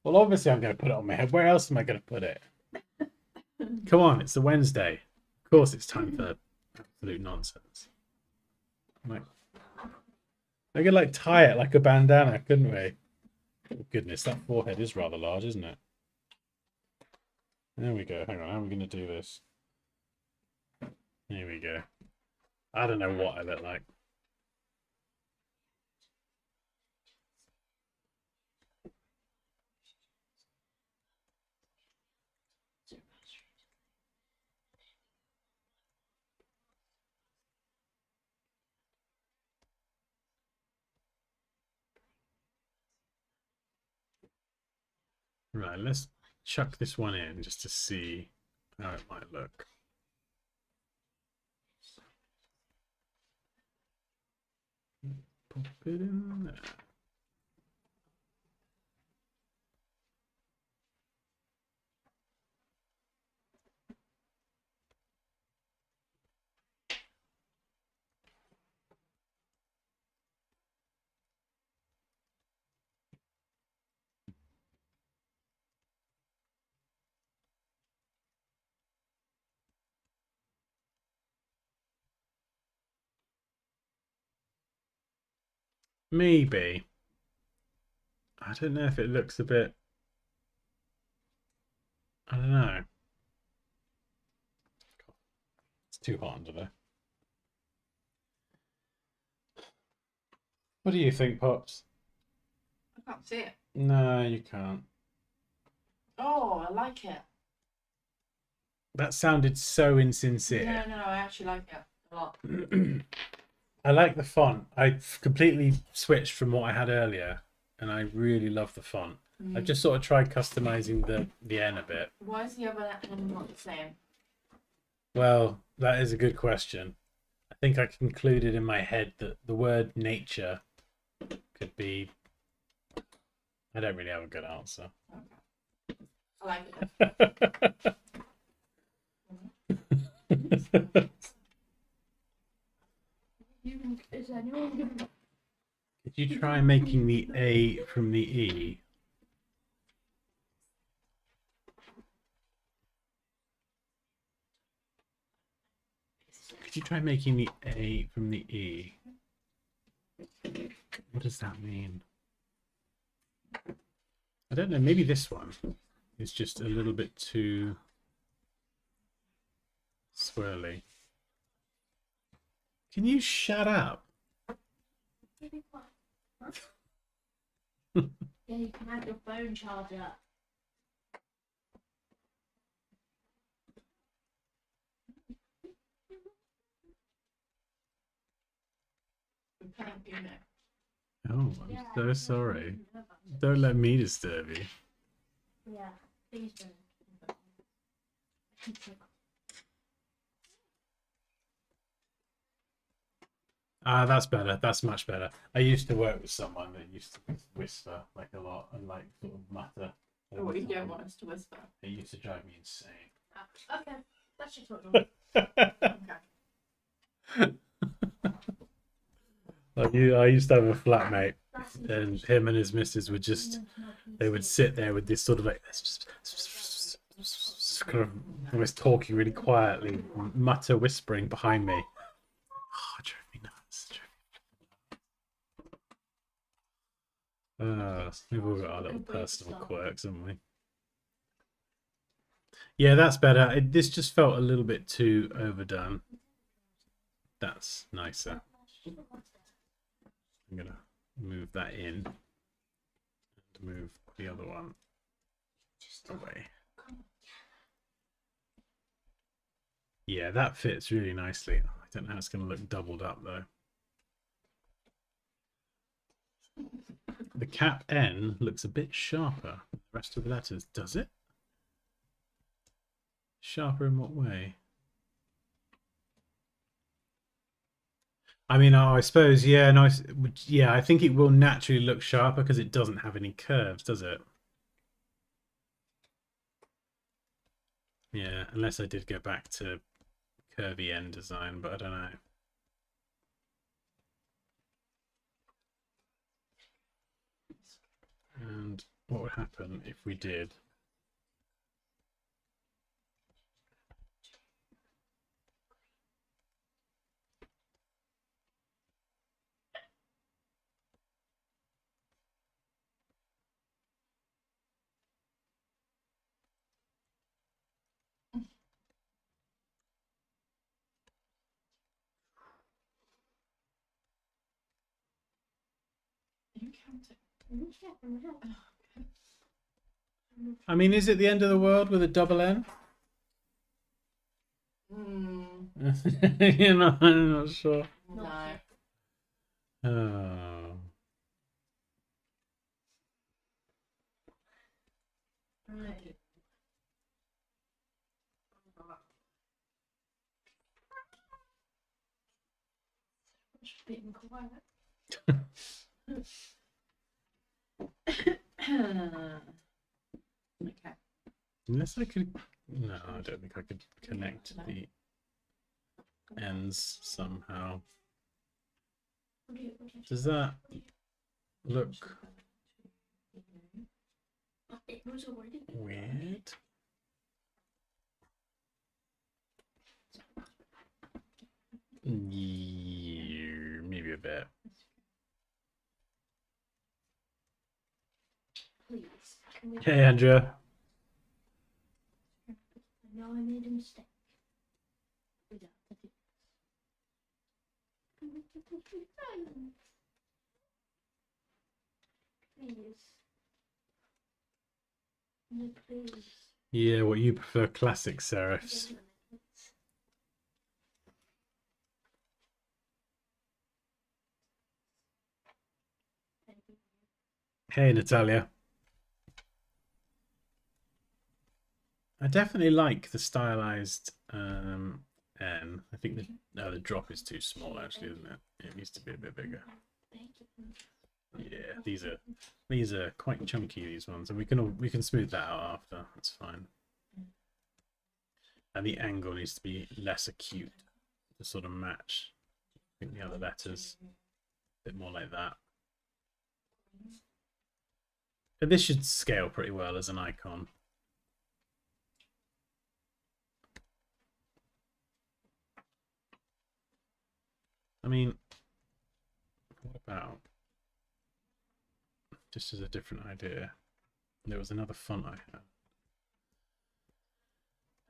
Well, obviously I'm going to put it on my head. Where else am I going to put it? Come on, it's a Wednesday. Of course it's time for absolute nonsense. Like, I could like tie it like a bandana, couldn't we? Oh, goodness, that forehead is rather large, isn't it? There we go. Hang on, how are we going to do this? Here we go. I don't know what I look like. Right, let's chuck this one in just to see how it might look. Pop it in there. Maybe. I don't know if it looks a bit. I don't know. It's too hot under there. What do you think, Pops? I can't see it. No, you can't. Oh, I like it. That sounded so No, insincere. no, I actually like it a lot. I like the font. I've completely switched from what I had earlier, and I really love the font. I've just sort of tried customizing the N a bit. Why is the other end not the same? Well, that is a good question. I think I concluded in my head that the word nature could be. I don't really have a good answer. Okay. I like it. Is anyone gonna... Did you try making the A from the E? Could you try making the A from the E? What does that mean? I don't know. Maybe this one is just a little bit too swirly. Can you shut up? Yeah, you can have your phone charger. Oh, I'm so sorry. Don't let me disturb you. Yeah, please don't. Ah, that's better. That's much better. I used to work with someone that used to whisper like a lot and like sort of mutter. Oh, you don't want us to whisper. It used to drive me insane. Okay, that's just what normal. Okay. I used to have a flatmate, and him and his missus would just, they would sit there with this sort of like, kind of almost talking really quietly, mutter whispering behind me. Oh, it drove me nuts. We've all got our little personal quirks, haven't we? Yeah, that's better. This just felt a little bit too overdone. That's nicer. I'm gonna move that in and move the other one just away. Yeah, that fits really nicely. I don't know how it's going to look doubled up though. The cap N looks a bit sharper than the rest of the letters, does it? Sharper in what way? I mean, I suppose, yeah, nice. Yeah, I think it will naturally look sharper because it doesn't have any curves, does it? Yeah, unless I did go back to curvy N design, but I don't know. And what would happen if we did? You count it. I mean, is it the end of the world with a double N? You know, I'm not sure. No. Oh. Right. Just being quiet. Okay. Unless I could. No, I don't think I could connect the ends somehow. Does that look It was already. weird? Yeah, maybe a bit. Hey, Andrea. I know I made a mistake. Without the difference. Please. No, please. Yeah, what you prefer classic serifs. Hey, Natalia. I definitely like the stylized N. I think the drop is too small, actually, isn't it? It needs to be a bit bigger. Yeah, these are quite chunky, these ones, and we can smooth that out after. That's fine. And the angle needs to be less acute to sort of match, I think, the other letters. A bit more like that. But this should scale pretty well as an icon. I mean, what about, just as a different idea, there was another font I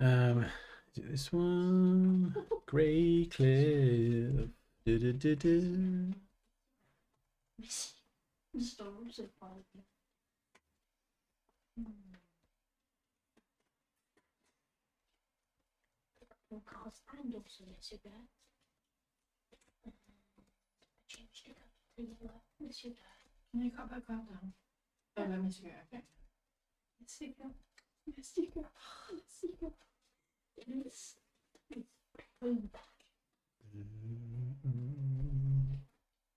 had. Is it this one? Grey Cliff. Storms of fire. Podcast and also Instagram. I changed it up to Instagram. Can you cut that cloud down? Oh, let me see it. Okay. Instagram. Instagram. Instagram. It's going back.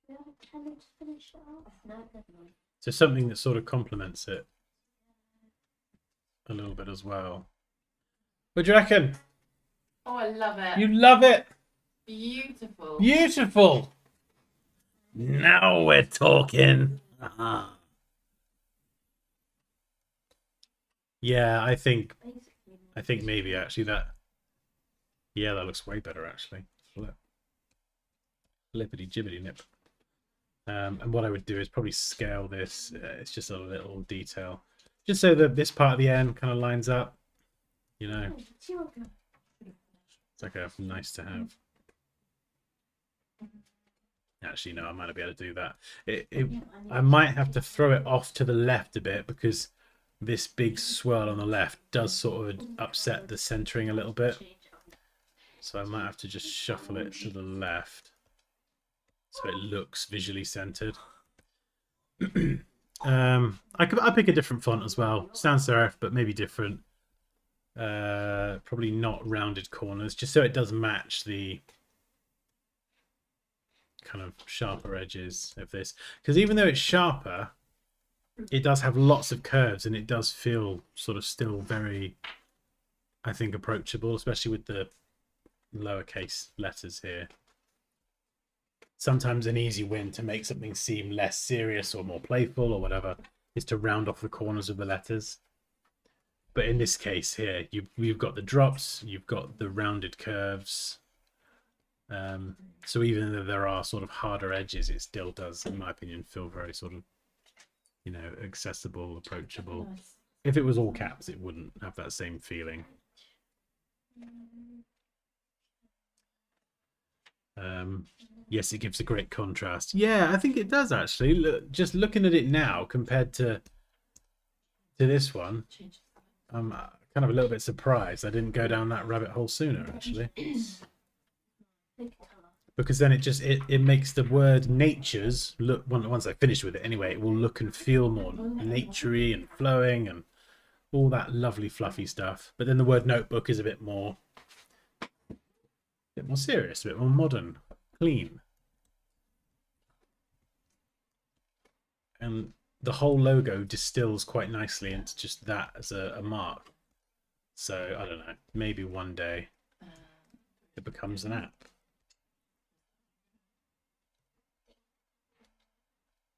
Yeah, can I just finish it off? No, never mind. So something that sort of complements it a little bit as well. What do you reckon? Oh, I love it. You love it. Beautiful. Beautiful. Now we're talking. Yeah, I think maybe actually that. Yeah, that looks way better actually. Flippity jibbity nip. And what I would do is probably scale this. It's just a little detail, just so that this part of the end kind of lines up. You know, It's your go. it's like a nice to have. Actually, no, I might not be able to do that. I might have to throw it off to the left a bit because this big swirl on the left does sort of upset the centering a little bit. So I might have to just shuffle it to the left so it looks visually centered. I'll pick a different font as well. Sans serif, but maybe different. Probably not rounded corners, just so it does match the kind of sharper edges of this. Because even though it's sharper, it does have lots of curves and it does feel sort of still very, I think, approachable, especially with the lowercase letters here. Sometimes an easy win to make something seem less serious or more playful or whatever is to round off the corners of the letters. But in this case here, you've got the drops, you've got the rounded curves. So even though there are sort of harder edges, it still does, in my opinion, feel very sort of, you know, accessible, approachable. If it was all caps, it wouldn't have that same feeling. Yes, it gives a great contrast. Yeah, I think it does actually. Look, just looking at it now compared to this one, I'm kind of a little bit surprised I didn't go down that rabbit hole sooner, actually. Because then it makes the word natures look, once I finish with it anyway, it will look and feel more naturey and flowing and all that lovely fluffy stuff. But then the word notebook is a bit more serious, a bit more modern, clean. And the whole logo distills quite nicely into just that as a mark. So I don't know, maybe one day it becomes an app.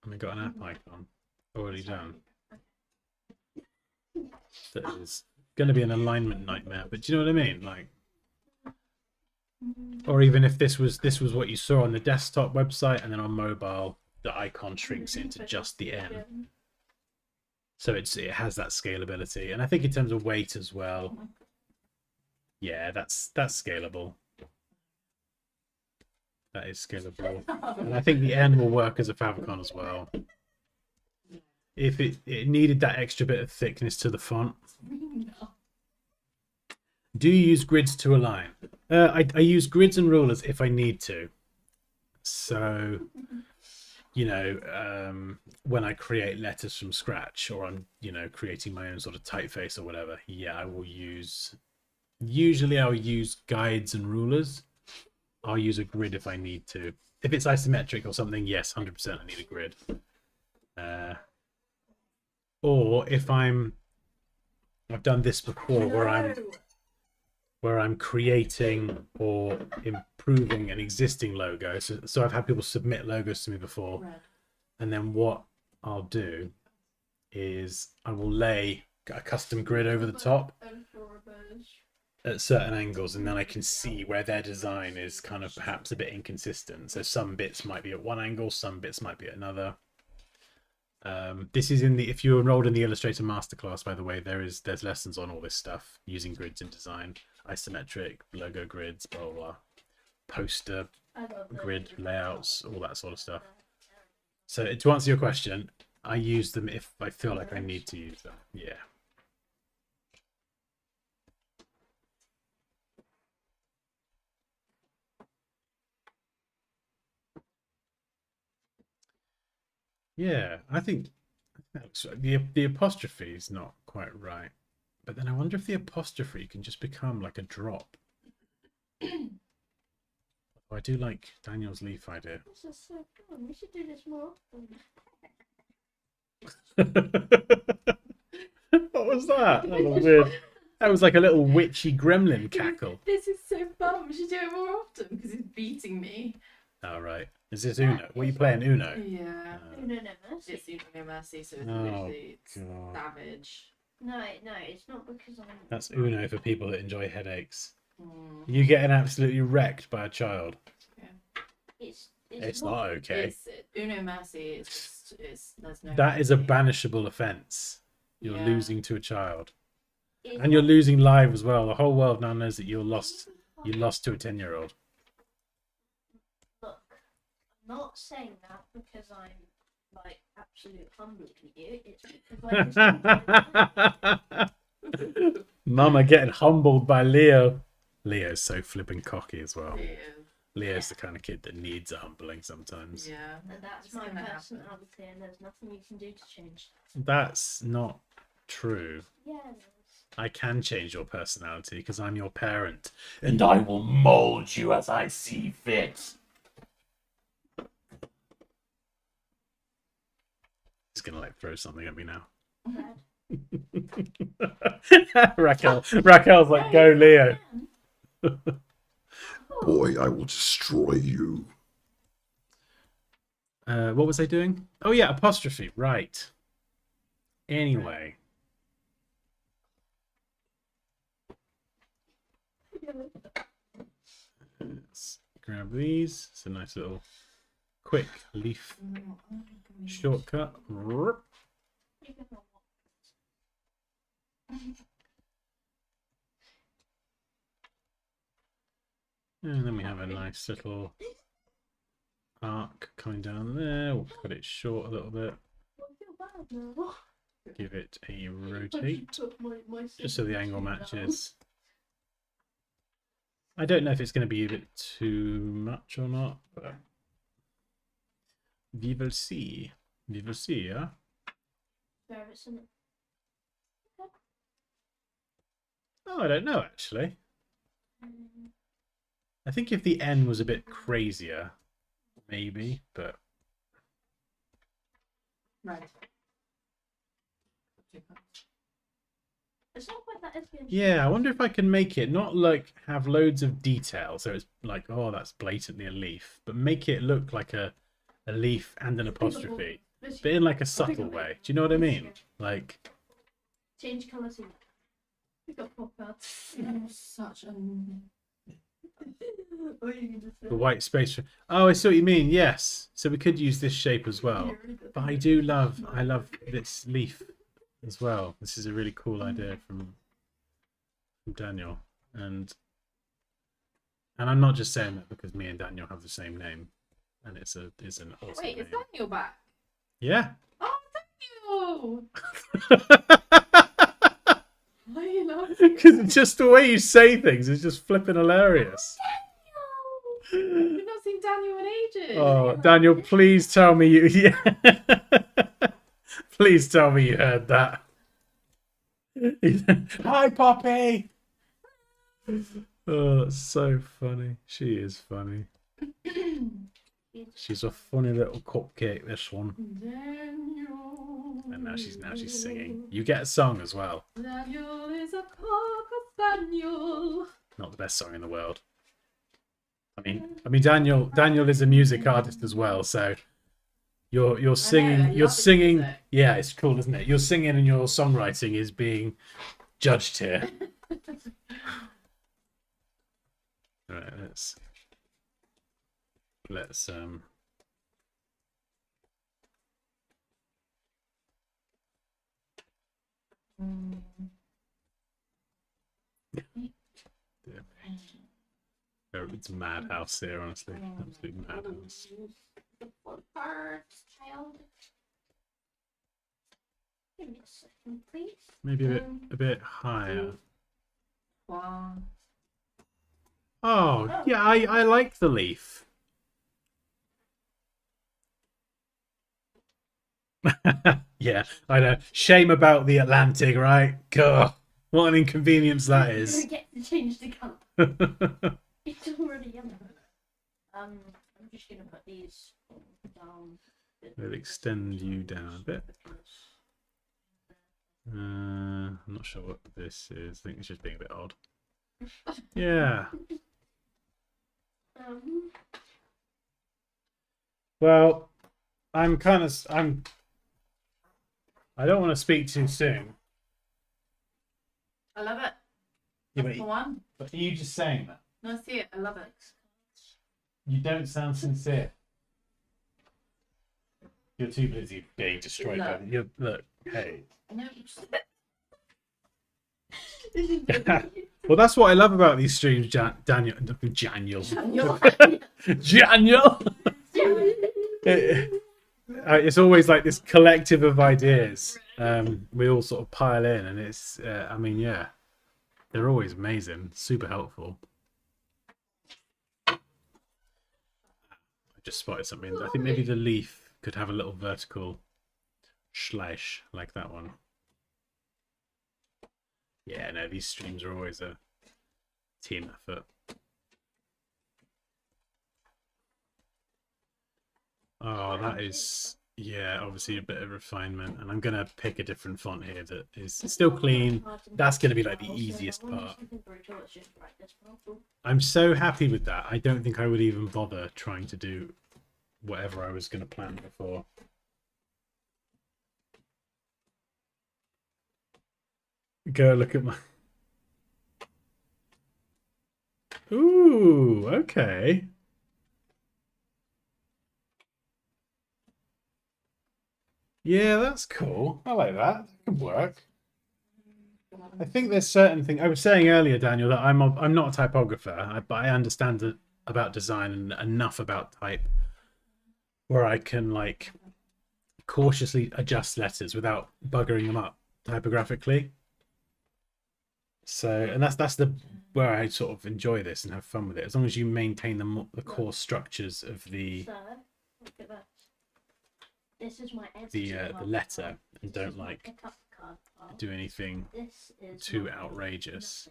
And we got an app icon already done. That is going to be an alignment nightmare, but do you know what I mean? Like, or even if this was what you saw on the desktop website, and then on mobile the icon shrinks into just the N. So it has that scalability, and I think in terms of weight as Oh well, my yeah, that's scalable. That is scalable, God. and I think the N will work as a favicon as well. If it needed that extra bit of thickness to the font. No. Do you use grids to align? I use grids and rulers if I need to. So, you know, when I create letters from scratch, or I'm, you know, creating my own sort of typeface or whatever, yeah, I will use. Usually, I'll use guides and rulers. I'll use a grid if I need to. If it's isometric or something, yes, 100% I need a grid. Or if I've done this before, where I'm creating or improving an existing logo. So I've had people submit logos to me before, Red. and then what I'll do is I will lay a custom grid over the top at certain angles, and then I can see where their design is kind of perhaps a bit inconsistent. So some bits might be at one angle, some bits might be at another. This is if you're enrolled in the Illustrator masterclass, by the way, there's lessons on all this stuff, using grids in design, isometric, logo grids, blah blah, blah, poster grid layouts, all that sort of stuff. So to answer your question, I use them if I feel like I need to use them. Yeah. Yeah, I think that looks right. The apostrophe is not quite right, but then I wonder if the apostrophe can just become like a drop. Oh, I do like Daniel's leaf idea. This is so fun. We should do this more often. What was that? That was weird. That was like a little witchy gremlin cackle. This is so fun. We should do it more often because he's beating me. Oh, right. Is this Uno? What are you playing, Uno? Yeah. No, no, mercy. It's Uno no Mercy, so it's Oh, literally God. savage. No, it's not because I'm. That's Uno for people that enjoy headaches. Mm. You getting absolutely wrecked by a child. It's not okay. It's Uno Mercy. It's just there's no. That is a mercy. banishable offence. You're Yeah. losing to a child. it's And you're not- losing live as well. The whole world now knows that you lost to a 10-year-old. Look, I'm not saying that because I'm like absolute humble to you. It's because I just. Mama getting humbled by Leo. Leo's so flipping cocky as well. Yeah. Leo's the kind of kid that needs a humbling sometimes. Yeah. And that's It's my gonna happen. personality, and there's nothing you can do to change. That's not true. Yeah, it is. I can change your personality because I'm your parent, and I will mold you as I see fit. He's gonna like throw something at me now. Red. Raquel's like, go Leo. Boy, I will destroy you. What was I doing? Oh yeah, apostrophe. Right. Anyway. Let's grab these. It's a nice little quick leaf shortcut. And then we have a nice little arc coming down there. We'll cut it short a little bit. I feel bad now. Give it a rotate, just so the angle matches. I don't know if it's going to be a bit too much or not, but we will see. We will see, yeah? Where it's in it. Oh, I don't know, actually. I think if the N was a bit crazier, maybe, but... Right. It's not quite that easy. Yeah, I wonder if I can make it not like have loads of detail, so it's like, oh, that's blatantly a leaf, but make it look like a leaf and an apostrophe, but in like a subtle way. Do you know what I mean? Like, Change colour to. We got pop outs. Such a. the white space. Oh, I see what you mean. Yes, so we could use this shape as well. But I love this leaf as well. This is a really cool idea from Daniel, and I'm not just saying that because me and Daniel have the same name, and it's an awesome Wait, name. is Daniel back? Yeah. Oh, I love Because just the way you say things is just flipping hilarious. We've not seen Daniel in ages. Oh, Daniel, please tell me you. Yeah. Please tell me you heard that. Hi, Poppy. Oh, that's so funny. She is funny. She's a funny little cupcake, this one. Daniel. And now she's singing. You get a song as well. Daniel is a cocker spaniel. Not the best song in the world. I mean, Daniel is a music artist as well, so you're singing, I love the music. Yeah, it's cool, isn't it? Your singing and your songwriting is being judged here. All right, let's it's madhouse here, honestly. Absolute madhouse. The four parts, child. Give me a second, please. Maybe a bit higher. Wow. Oh, yeah, I like the leaf. Yeah, I know. Shame about the Atlantic, right? God, what an inconvenience that is. Forget to change the colour. It's already yellow. I'm just gonna put these down. They'll extend you down a bit. I'm not sure what this is. I think it's just being a bit odd. Yeah. Well, I don't want to speak too soon. I love it. Yeah, That's the one. but are you just saying that? No, I see it. I love it. You don't sound sincere. You're too busy being destroyed by Look. you. Look, hey. No. Well, that's what I love about these streams, Daniel. It's always like this collective of ideas. We all sort of pile in, and it's. I mean, yeah, they're always amazing, super helpful. I just spotted something. I think maybe the leaf could have a little vertical slash like that one. Yeah, no, these streams are always a team effort. Oh, that is, yeah, obviously a bit of refinement. And I'm going to pick a different font here that is still clean. That's going to be like the easiest part. I'm so happy with that. I don't think I would even bother trying to do whatever I was going to plan before. Go look at my... Ooh, okay. Yeah, that's cool. I like that. That could work. I think there's certain things... I was saying earlier, Daniel, that I'm not a typographer, but I understand about design and enough about type where I can, like, cautiously adjust letters without buggering them up typographically. So, and that's where I sort of enjoy this and have fun with it, as long as you maintain the core structures of the So, look at that. This is my the letter, and don't like do anything too outrageous.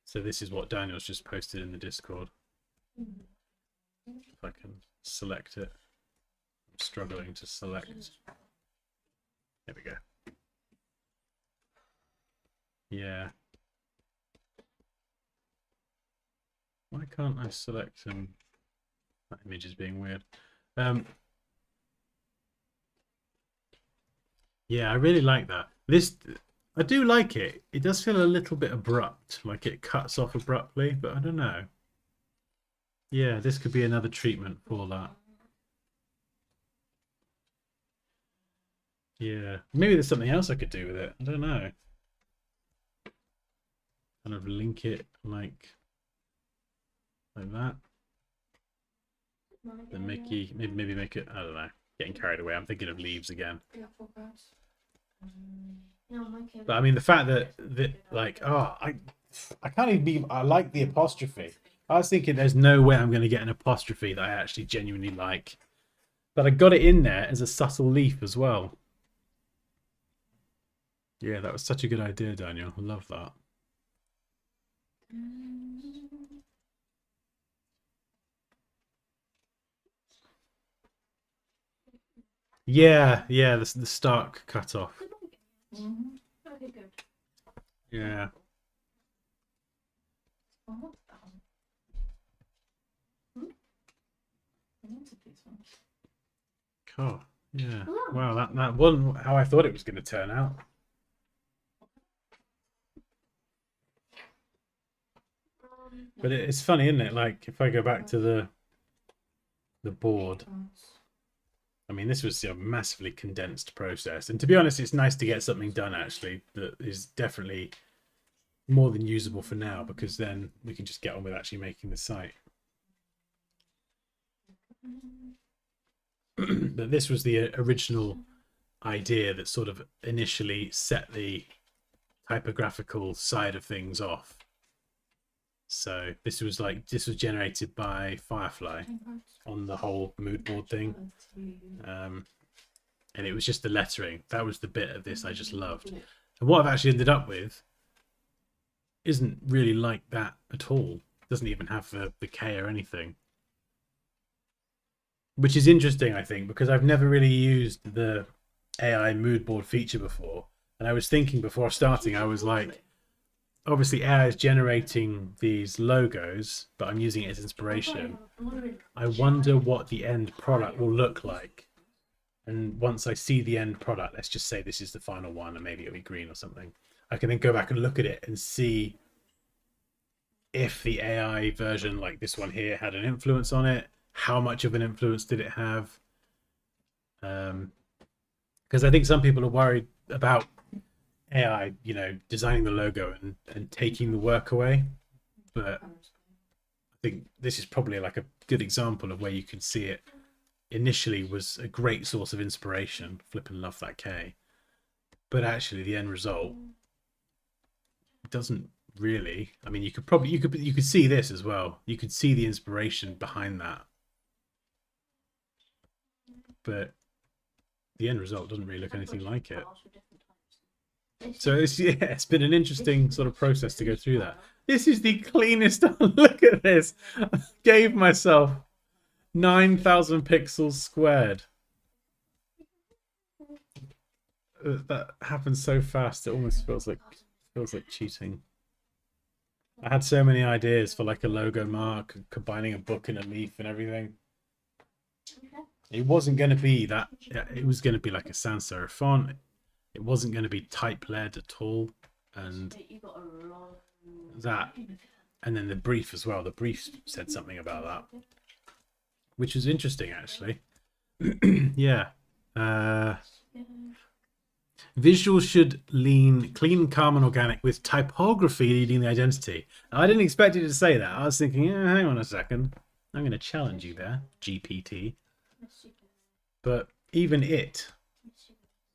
So this is what Daniel's just posted in the Discord. If I can select it. I'm struggling to select. There we go. Yeah. Why can't I select them? That image is being weird. Yeah, I really like that. I do like it. It does feel a little bit abrupt, like it cuts off abruptly, but I don't know. Yeah, this could be another treatment for that. Yeah, maybe there's something else I could do with it. I don't know. Kind of link it like that. Then maybe make it. I don't know. Getting carried away. I'm thinking of leaves again. Yeah, 4 cards. But I mean, the fact that like, oh, I can't even be. I like the apostrophe. I was thinking there's no way I'm going to get an apostrophe that I actually genuinely like. But I got it in there as a subtle leaf as well. Yeah, that was such a good idea, Daniel. I love that. Yeah, the stark cut off. Okay, good. Yeah. Oh, what's that one? I wanted these ones. Cool. Yeah. Oh. Wow, that wasn't how I thought it was going to turn out. But it's funny, isn't it? Like if I go back to the board, I mean, this was a massively condensed process. And to be honest, it's nice to get something done actually that is definitely more than usable for now, because then we can just get on with actually making the site. But this was the original idea that sort of initially set the typographical side of things off. So this was generated by Firefly on the whole mood board thing. And it was just the lettering. That was the bit of this I just loved. And what I've actually ended up with isn't really like that at all. It doesn't even have the K or anything. Which is interesting, I think, because I've never really used the AI mood board feature before. And I was thinking before starting, I was like, obviously AI is generating these logos, but I'm using it as inspiration. I wonder what the end product will look like. And once I see the end product, let's just say this is the final one, and maybe it'll be green or something, I can then go back and look at it and see if the AI version, like this one here, had an influence on it. How much of an influence did it have? Because I think some people are worried about AI, you know, designing the logo and taking the work away. But I think this is probably like a good example of where you can see it initially was a great source of inspiration. Flipping love that K. But actually the end result doesn't really. I mean, you could see this as well. You could see the inspiration behind that. But the end result doesn't really look anything like it. So it's been an interesting sort of process to go through that. This is the cleanest. Look at this. I gave myself 9,000 pixels squared. That happens so fast. It almost feels like cheating. I had so many ideas for like a logo mark, combining a book and a leaf and everything. It wasn't going to be that. It was going to be like a sans serif font. It wasn't going to be type led at all, and that, and then the brief as well. The brief said something about that, which was interesting actually. Yeah. Visuals should lean clean, calm, and organic, with typography leading the identity. Now, I didn't expect you to say that. I was thinking, hang on a second. I'm going to challenge you there, GPT. But even it,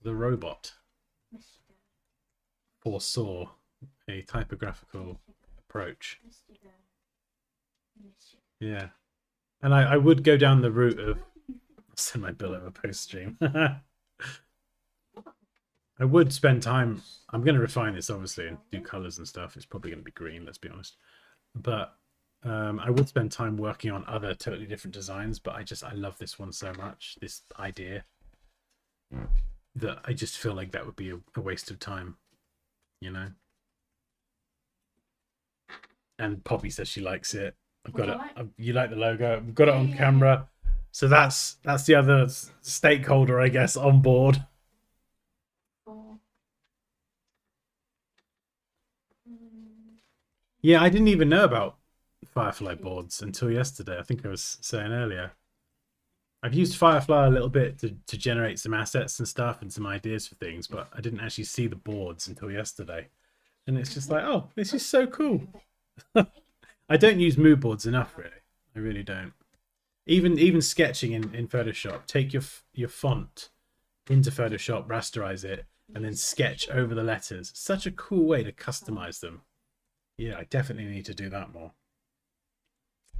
the robot, foresaw a typographical approach. Yeah. And I would go down the route of... I'll send my bill over post stream. I would spend time... I'm going to refine this, obviously, and do colours and stuff. It's probably going to be green, let's be honest. But I would spend time working on other totally different designs, but I love this one so much, this idea, that I just feel like that would be a waste of time, you know? And Poppy says she likes it. I've got it. You like the logo. I've got it on camera. So that's the other stakeholder, I guess, on board. Yeah, I didn't even know about Firefly boards until yesterday. I think I was saying earlier. I've used Firefly a little bit to generate some assets and stuff and some ideas for things, but I didn't actually see the boards until yesterday. And it's just like, oh, this is so cool. I don't use mood boards enough, really. I really don't. Even sketching in Photoshop, take your font into Photoshop, rasterize it, and then sketch over the letters. Such a cool way to customize them. Yeah, I definitely need to do that more.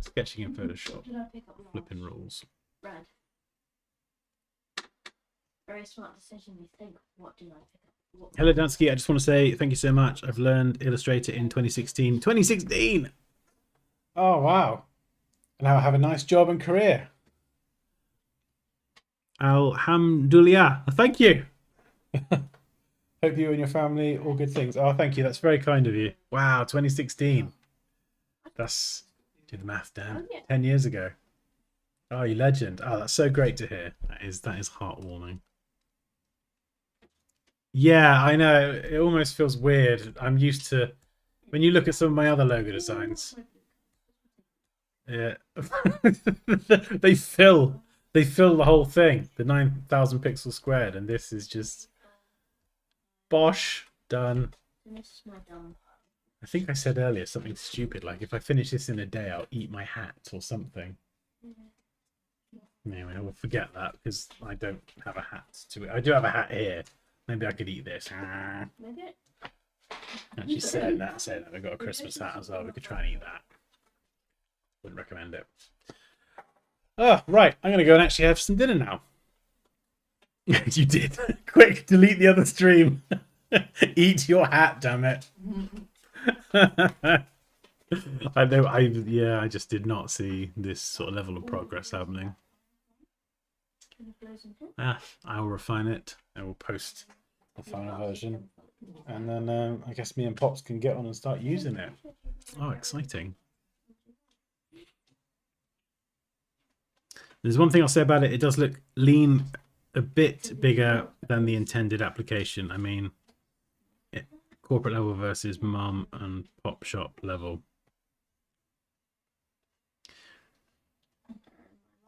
Sketching in Photoshop. Did I pick up Flipping rules. red? Very smart decision. You think, what did I pick up? What Hello, Dansky. I just want to say thank you so much. I've learned Illustrator in 2016. 2016! Oh, wow. And now I have a nice job and career. Alhamdulillah. Thank you. Hope you and your family all good things. Oh, thank you. That's very kind of you. Wow, 2016. That's, do the math, Dan. Oh, yeah. 10 years ago. Oh, you legend. Oh, that's so great to hear. That is heartwarming. Yeah, I know. It almost feels weird. I'm used to when you look at some of my other logo designs. Yeah, they fill the whole thing, the 9,000 pixels squared, and this is just bosh done. This is my dumb. I think I said earlier something stupid like if I finish this in a day, I'll eat my hat or something. Anyway, I will forget that because I don't have a hat to it. I do have a hat here. Maybe I could eat this. Maybe. Actually, saying that, we've got a Christmas hat as well. We could try and eat that. Wouldn't recommend it. Oh, right. I'm going to go and actually have some dinner now. You did. Quick, delete the other stream. Eat your hat, damn it. I know. I just did not see this sort of level of progress happening. I will refine it. I will post the final version. And then I guess me and Pops can get on and start using it. Oh, exciting. There's one thing I'll say about it. It does look lean a bit bigger than the intended application. I mean, corporate level versus mum and pop shop level.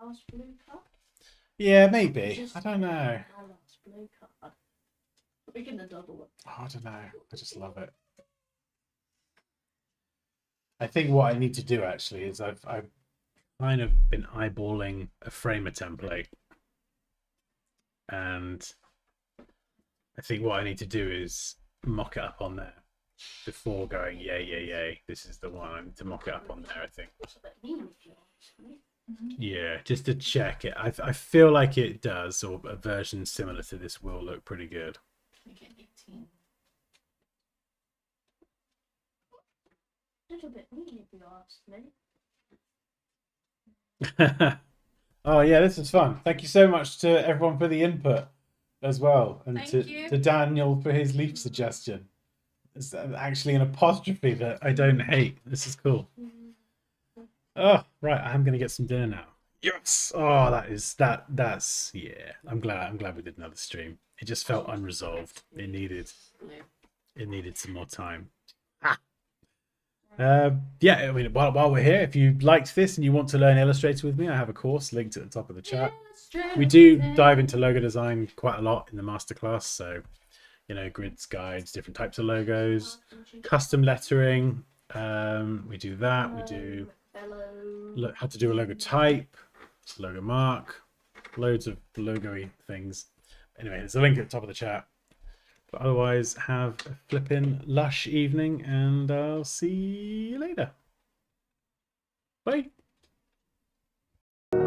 Last blue card. Yeah, maybe. I don't know. My last blue card. We're gonna double it. Oh, I don't know. I just love it. I think what I need to do actually is I've kind of been eyeballing a framer template, and I think what I need to do is mock it up on there before going yay. This is the one. I need to mock it up on there. I think. What's that mean if you ask me? Yeah, just to check it. I feel like it does, or a version similar to this will look pretty good. Make it 18. A little bit mean if you ask me. Oh yeah, this is fun. Thank you so much to everyone for the input as well, and Thank you. to Daniel for his leaf suggestion. It's actually an apostrophe that I don't hate. This is cool. Oh right, I'm gonna get some dinner now. Yes. Oh, that's yeah. I'm glad we did another stream. It just felt unresolved. It needed some more time. Yeah, I mean, while we're here, if you liked this and you want to learn Illustrator with me, I have a course linked at the top of the chat. We do dive into logo design quite a lot in the masterclass, so you know, grids, guides, different types of logos, custom lettering. We do that. We do how to do a logo type, logo mark, loads of logo-y things. Anyway, there's a link at the top of the chat. But otherwise, have a flippin' lush evening, and I'll see you later. Bye.